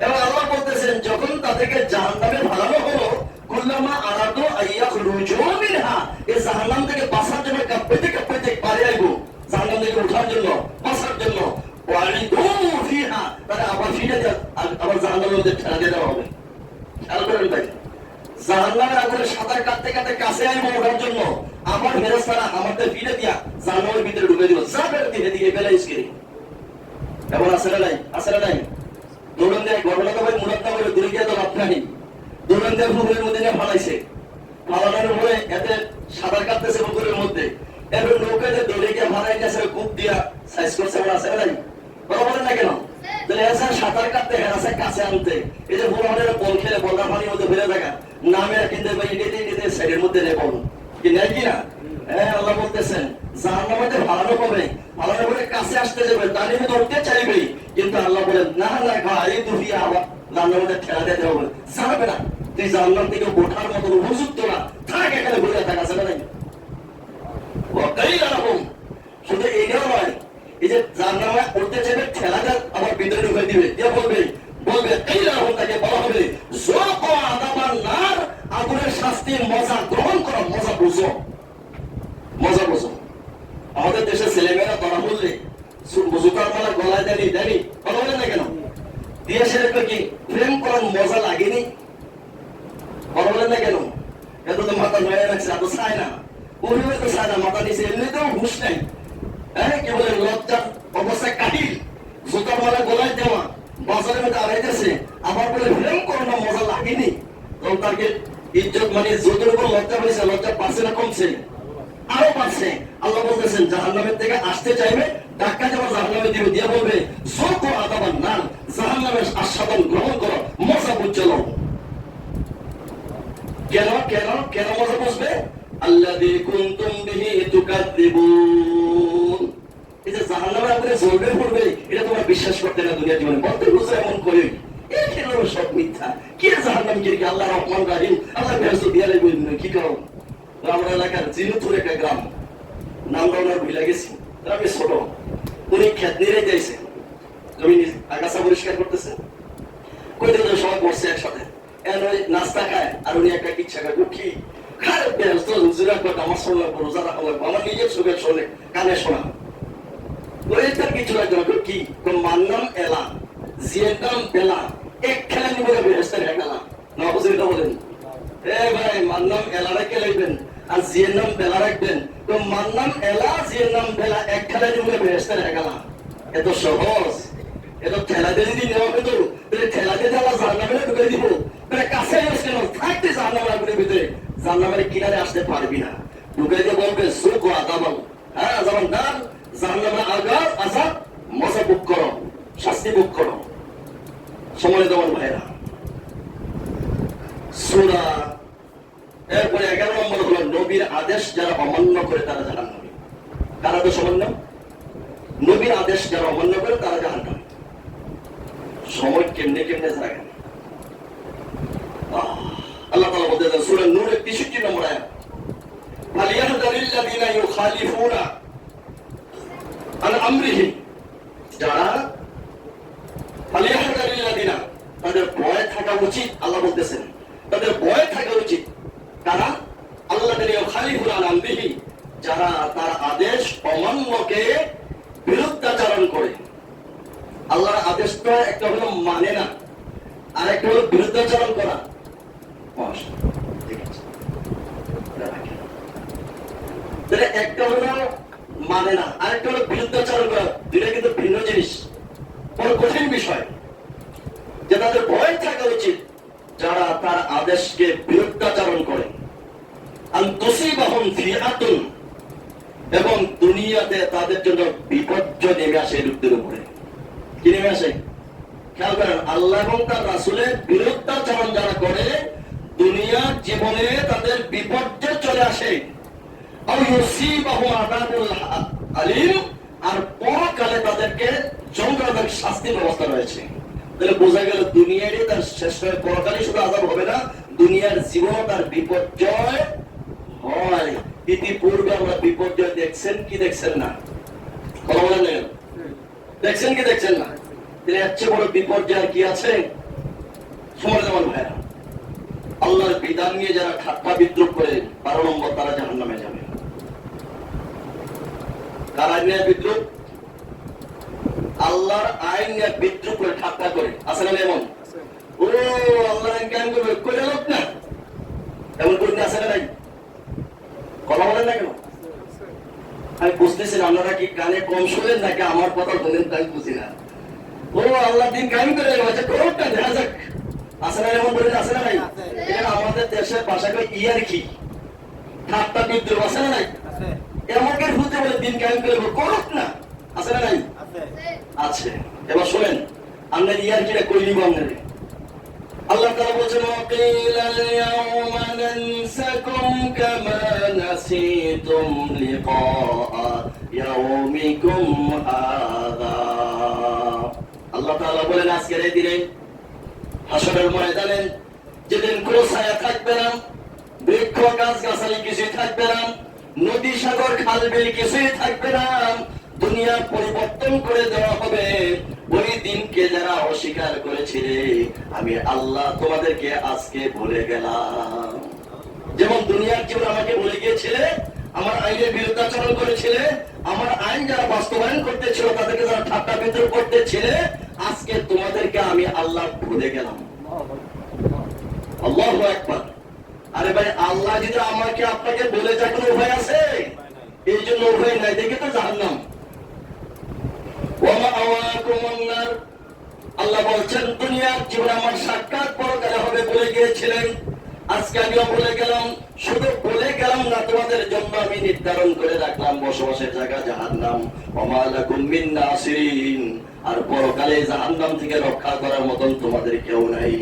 এবং আল্লাহ বলতেছেন যখন তাদেরকে জাহান্নামে ভাগানো হলো, কুল্লামা আরাদু আইয়াখরুজু মিনহা, এই জাহান্নাম থেকে বাঁচার জন্য কাঁপতে কাঁপতে পারে আইবো, জাহান্নাম থেকে ওঠার জন্য, বাঁচার জন্য। ওয়ালিদু ফিহা, তারা আবার ফিরে আবার জাহান্নামের মধ্যে ঠেলা দিয়ে দেওয়া হবে। খেয়াল করেন ভাই, জাহান্নামের আগুনে সাঁতার কাটতে কাটতে কাছে আইবো ওঠার জন্য, আবার ফেরেশতারা আমাদের ফিরে দিয়া জাহান্নামের ভিতরে ঢুকে দিল। যা বের দিয়ে দিয়ে বেলা ইসকিরি। এমন আছে না নাই? আছে না নাই? দৌড়ন দেয় ঘটনা তো ভাই মুরাদ না বলে দূরে গিয়ে তো লাভ নাই। দৌড়ন দেয় পুকুরের মধ্যে নিয়ে ফালাইছে, ফালানোর পরে এতে সাঁতার কাটতেছে পুকুরের মধ্যে, এবার নৌকাতে দৌড়ে গিয়ে ফালাই গেছে, কূপ দিয়া সাইজ করছে। এমন আছে না নাই? কথা বলেন না কেন? তাহলে এসে সাঁতার কাটতে হেরাছে কাছে আনতে, এই যে পুরানের বল খেলে বলরা পানির মধ্যে ফেলে থাকা নামে কিন্তু ভাই এটাতে সাইডের মধ্যে নেই বল কি নেই কিনা? হ্যাঁ, আল্লাহ বলতেছেন জাহান্নামে ভালো হবে, ভালো করে কাছে আসতে যাবে, তার মধ্যে উঠতে চাইবে, কিন্তু আল্লাহ বলেন না না ভাই দুফিয়া আবার জাহান্নামের মধ্যে ঠেলা দিতে হবে, যাবে না। তুই জাহান্নাম থেকে ওঠার মতো উপযুক্ত না, থাক এখানে ঘুরে থাকা যাবে না। শুধু এইটাও নয়, এই যে জাহান্নামে উঠতে চাইবে, ঠেলাটা আবার ভিতরে ঢুকে দিবে, দিয়ে বলবে এই রকম তাকে বলা হবে যুকু আযাবান নার, আগুনের শাস্তির মজা গ্রহণ করো, মজা বুঝো, মজা বুঝো। আমাদের দেশের ছেলেমেয়েরা ধরা বললে জুতার মালা গলায় দেয়নি, দেয়নি, কথা বলেন না কেন? দিয়ে সেটা কি প্রেম করার মজা লাগেনি? কথা বলেন না কেন? এত তো মাথা ধরে রাখছে, এত চায় না, ওইভাবে তো চায় না, মাথা নিচে এমনিতেও হুঁশ নাই। হ্যাঁ, কি বলে লজ্জার অবস্থায় কাটিল, জুতার মালা গলায় দেওয়া, বাজারের মধ্যে আড়াইতেছে, আবার বলে প্রেম করোনা মজা লাগেনি। তখন তাকে ইজ্জত মানে যতটুকু উপর লজ্জা হয়েছে, লজ্জা পাচ্ছে না কমছে? আরো পাচ্ছে। আল্লাহ বলতেছেন জাহান্নামের থেকে আসতে চাইবে, ধাক্কা যাবার জাহান্নামে দিবে, দিয়ে বলবে যুকু আযাবান নার, জাহান্নামের আস্বাদন গ্রহণ করো, মজা বুঝছো। কেন কেন কেন মজা বুঝবে? আল্লাযী কুনতুম বিহি তুকাযযিবুন, এই যে জাহান্নামের আগুনে জ্বলবে পড়বে এটা তোমরা বিশ্বাস করতে না দুনিয়ার জীবনে বলতে বুঝে এমন করি এখানে সব মিথ্যা কে জাহান্নাম কি আল্লাহ রহমান রাহিম আল্লাহ বেহেশত দিয়া লাগবে কি করো আমরা এলাকার জিনুতুর একটা গ্রাম নামটা ওনার ভুলে গেছি আমি ছোট উনি খেত নিয়ে যাইছে জমি আগাছা পরিষ্কার করতেছে কই দিন সবাই বসছে একসাথে নাস্তা খায় আর উনি একটা ইচ্ছা করে কি খায় ব্যস্ত হুজুরা কথা আমার শোনা রোজা রাখা লাগবে আমার নিজের চোখে শোনে কানে শোনা ওইটার কিছু লাগবে কি মান্নাম এলা জিয়ের নাম বেলা এক খেলা নিবে ব্যস্ত হয়ে গেলাম না হুজুরটা বলেন এ ভাই মান্নাম এলা রেখে লাগবেন আর জিয়ের নাম বেলা রাখবেন তো মান্নাম এলা জিয়ের নাম বেলা এক খেলা নিবে ব্যস্ত হয়ে গেলাম এত সহজ এত ঠেলা দিয়ে যদি নেওয়া হতো তাহলে ঠেলা দিয়ে ঠেলা জাহান্নামে ঢুকে দিব তাহলে কাছে আসছে না থাকতে জাহান্নামের আগুনের ভিতরে জাহান্নামের কিনারে আসতে পারবি না ঢুকে দিয়ে বলবে সুখ ও আদাবাল হ্যাঁ যেমন দান জাহান্নামের আগার আজাদ মজা বুক করো শাস্তি বুক করো সময় দেওয়ার ভাইরা সূরা এরপরে 11 নম্বর হলো নবীর আদেশ যারা অমান্য করে তারা জাহান্নামী কারা তো অমান্য নবীর আদেশ যারা অমান্য করে তারা জাহান্নামী সময় কেমনে কেমনে জায়গা আল্লাহ তাআলা বলতেছেন সূরা নূর 63 নম্বর আয়াত ফালিয়াহদারিল্লাযিনা ইউখালিফুনা আন আমরিহি যারা ফালিয়াহদারিল্লাযিনা তাদের ভয় থাকা উচিত আল্লাহ বলতেছেন তাদের ভয় থাকা উচিত কারা আল্লাযিনা ইউখালিফুনা আন আমরিহি যারা তার আদেশ অমান্যকে বিরুদ্ধাচরণ করে আল্লাহর আদেশটা একটা হলো মানে না আর একটা হলো বিরুদ্ধাচরণ করা একটা হলো মানে না আর একটা হলো বিরুদ্ধাচরণ করা দুইটা কিন্তু ভিন্ন জিনিস বড় কঠিন বিষয় যে তাদের ভয় থাকা উচিত যারা তার আদেশকে বিরুদ্ধাচরণ করে এবং দুনিয়াতে তাদের জন্য বিপর্যয় নেমে আসে লোকদের উপরে কি নেমে আসে খেয়াল করেন আল্লাহ এবং তার রাসূলের বিরুদ্ধাচরণ যারা করে দুনিয়ার জীবনে তাদের বিপর্যয় চলে আসে আর পরকালে তাদেরকে যন্ত্রণাদায়ক শাস্তির ব্যবস্থা রয়েছে তাহলে বোঝা গেল দুনিয়ারই তার শেষ হয়ে পরকালে শুধু আযাব হবে না দুনিয়ার জীবনও তার বিপর্যয় হয় ইতিপূর্বে আমরা বিপর্যয় দেখছেন কি দেখছেন না কথা বলেন না দেখছেন কি দেখছেন না তাহলে এর চেয়ে বড় বিপর্যয় কি আছে সময় যেমন ভাইরা আল্লাহর বিধান নিয়ে যারা ঠাট্টা বিদ্রুপ করে 12 নম্বর তারা জাহান্নামে যাবে কার আইন নিয়ে বিদ্রুপ আল্লাহর আইন নিয়ে বিদ্রুপ করে ঠাট্টা করে আছে না এমন ও আল্লাহর আইন কেন করবে কইলে লোক না এমন করে আছে না নাই কথা বলেন না কেন আমি বুঝতেছি না আপনারা কি কানে কম শুনেন নাকি আমার কথা বলেন তাই বুঝি না ও আল্লাহ দিন কায়েম করে গেছে কোনটা দেখা যাক আছে না এমন বলে আছে না নাই এটা আমাদের দেশের ভাষাকে ইয়ার কি ঠাট্টা বিদ্রুপ আছে না নাই এমনকে বুঝতে বলে দিন কায়েম করে করুক না আছে না নাই আছে এবার শুনেন আমরা ইয়ার কিটা কই নিব আপনাদের আল্লাহ তাআলা বলেছেন ওয়াকিলাল ইয়াউমা নানসাকুম কামা নাসিতুম লিকা ইয়াউমিকুম হাযা আল্লাহ তাআলা বলেন আজকের এই দিনে হাসরের ময়দানে যেদিন কোনো ছায়া থাকবে না বৃক্ষ গাছগাছালি কিছুই থাকবে না নদী সাগর খাল বিল কিছুই থাকবে না দুনিয়া পরিবর্তন করে দেওয়া হবে ওই দিনকে যারা অস্বীকার করেছিলে আমি আল্লাহ তোমাদেরকে আজকে ভুলে গেলাম যেমন দুনিয়ার জীবন আমাকে ভুলে গিয়েছিলে আমার আইনের বিরুদ্ধাচরণ করেছিলে আমার আইন যারা বাস্তবায়ন করতেছিল তাদেরকে যারা ঠাট্টা বিদ্রুপ করতেছিলে আজকে তোমাদেরকে আমি আল্লাহ ভুলে গেলাম আল্লাহু আকবার আরে ভাই আল্লাহ যদি আমাকে আপনাকে বলে যায় কোনো উপায় আছে এই জন্য উপায় নাই দেখে তো জাহান্নাম আল্লাহ বলছেন দুনিয়ার জীবনে আমার সাক্ষাৎ পরকালে হবে বলে গিয়েছিলেন আজকে আমিও বলে গেলাম শুধু বলে গেলাম না তোমাদের জন্য আমি নির্ধারণ করে রাখলাম বসবাসের জায়গা জাহান্নাম ওমা লাকুম মিন নাসিরিন আর পরকালে জাহান্নাম থেকে রক্ষা করার মতন তোমাদের কেউ নাই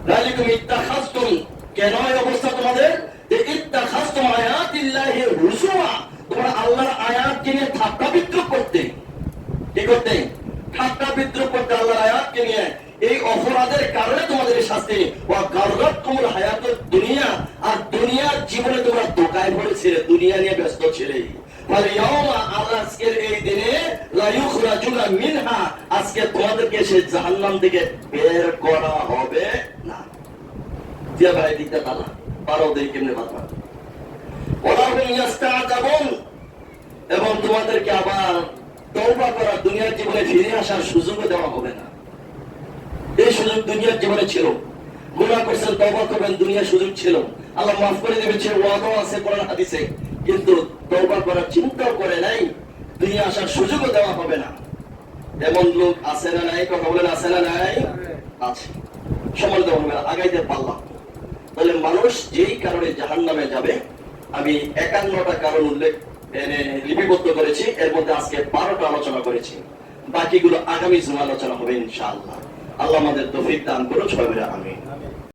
যালিকুম ইত্তাখাযতুম কেন এই অবস্থা তোমাদের যে ইত্তাখাযতুম আয়াতিল্লাহি হুজুয়া তোমরা আল্লাহর আয়াত কিনে ঠাট্টা বিদ্রুপ করতে, কি করতে? ঠাট্টা বিদ্রুপ করতে আল্লাহর আয়াতকে নিয়ে। এই অপরাধের কারণে তোমাদের শাস্তি। ওয়া গাররাতকুমুল হায়াতুদ দুনিয়া, আর দুনিয়ার জীবনে তোমরা ধোঁকায় পড়েছিলে, দুনিয়া নিয়ে ব্যস্ত ছিলে। ফালিয়াউমা, আজকের এই দিনে লা ইউখরাজুনা মিনহা, আজকে তোমাদেরকে সেই জাহান্নাম থেকে বের করা হবে না। যে ভাই দিতে তালা পারো দেই কেমনে বাবা। ওয়া হুম ইস্তাআতাবুন, এবং তোমাদেরকে আবার তওবা করা, দুনিয়ার জীবনে ফিরে আসার সুযোগ দেওয়া হবে না। এই সুযোগ দুনিয়ার জীবনে ছিল, গুনাহ করছেন, তওবা করবেন, দুনিয়ার সুযোগ ছিল, আল্লাহ মাফ করে দেবেন, সে ওয়াদা আছে কোরআন হাদিসে, কিন্তু তওবা করার চিন্তাও করে নাই, দুনিয়া আসার সুযোগও দেওয়া হবে না। এমন লোক আছে না নাই? কথা বলেন, আছে না নাই? আছে। সম্মানিত বন্ধুরা, আগাইতে পারলাম। তাহলে মানুষ যেই কারণে জাহান্নামে যাবে, আমি 51টা কারণ উল্লেখ লিপিবদ্ধ করেছি, এর মধ্যে আজকে 12টা আলোচনা করেছি, বাকিগুলো আগামী জুমা আলোচনা হবে ইনশাআল্লাহ। আল্লাহ আমাদের তৌফিক দান করুন, সবাই আমিন।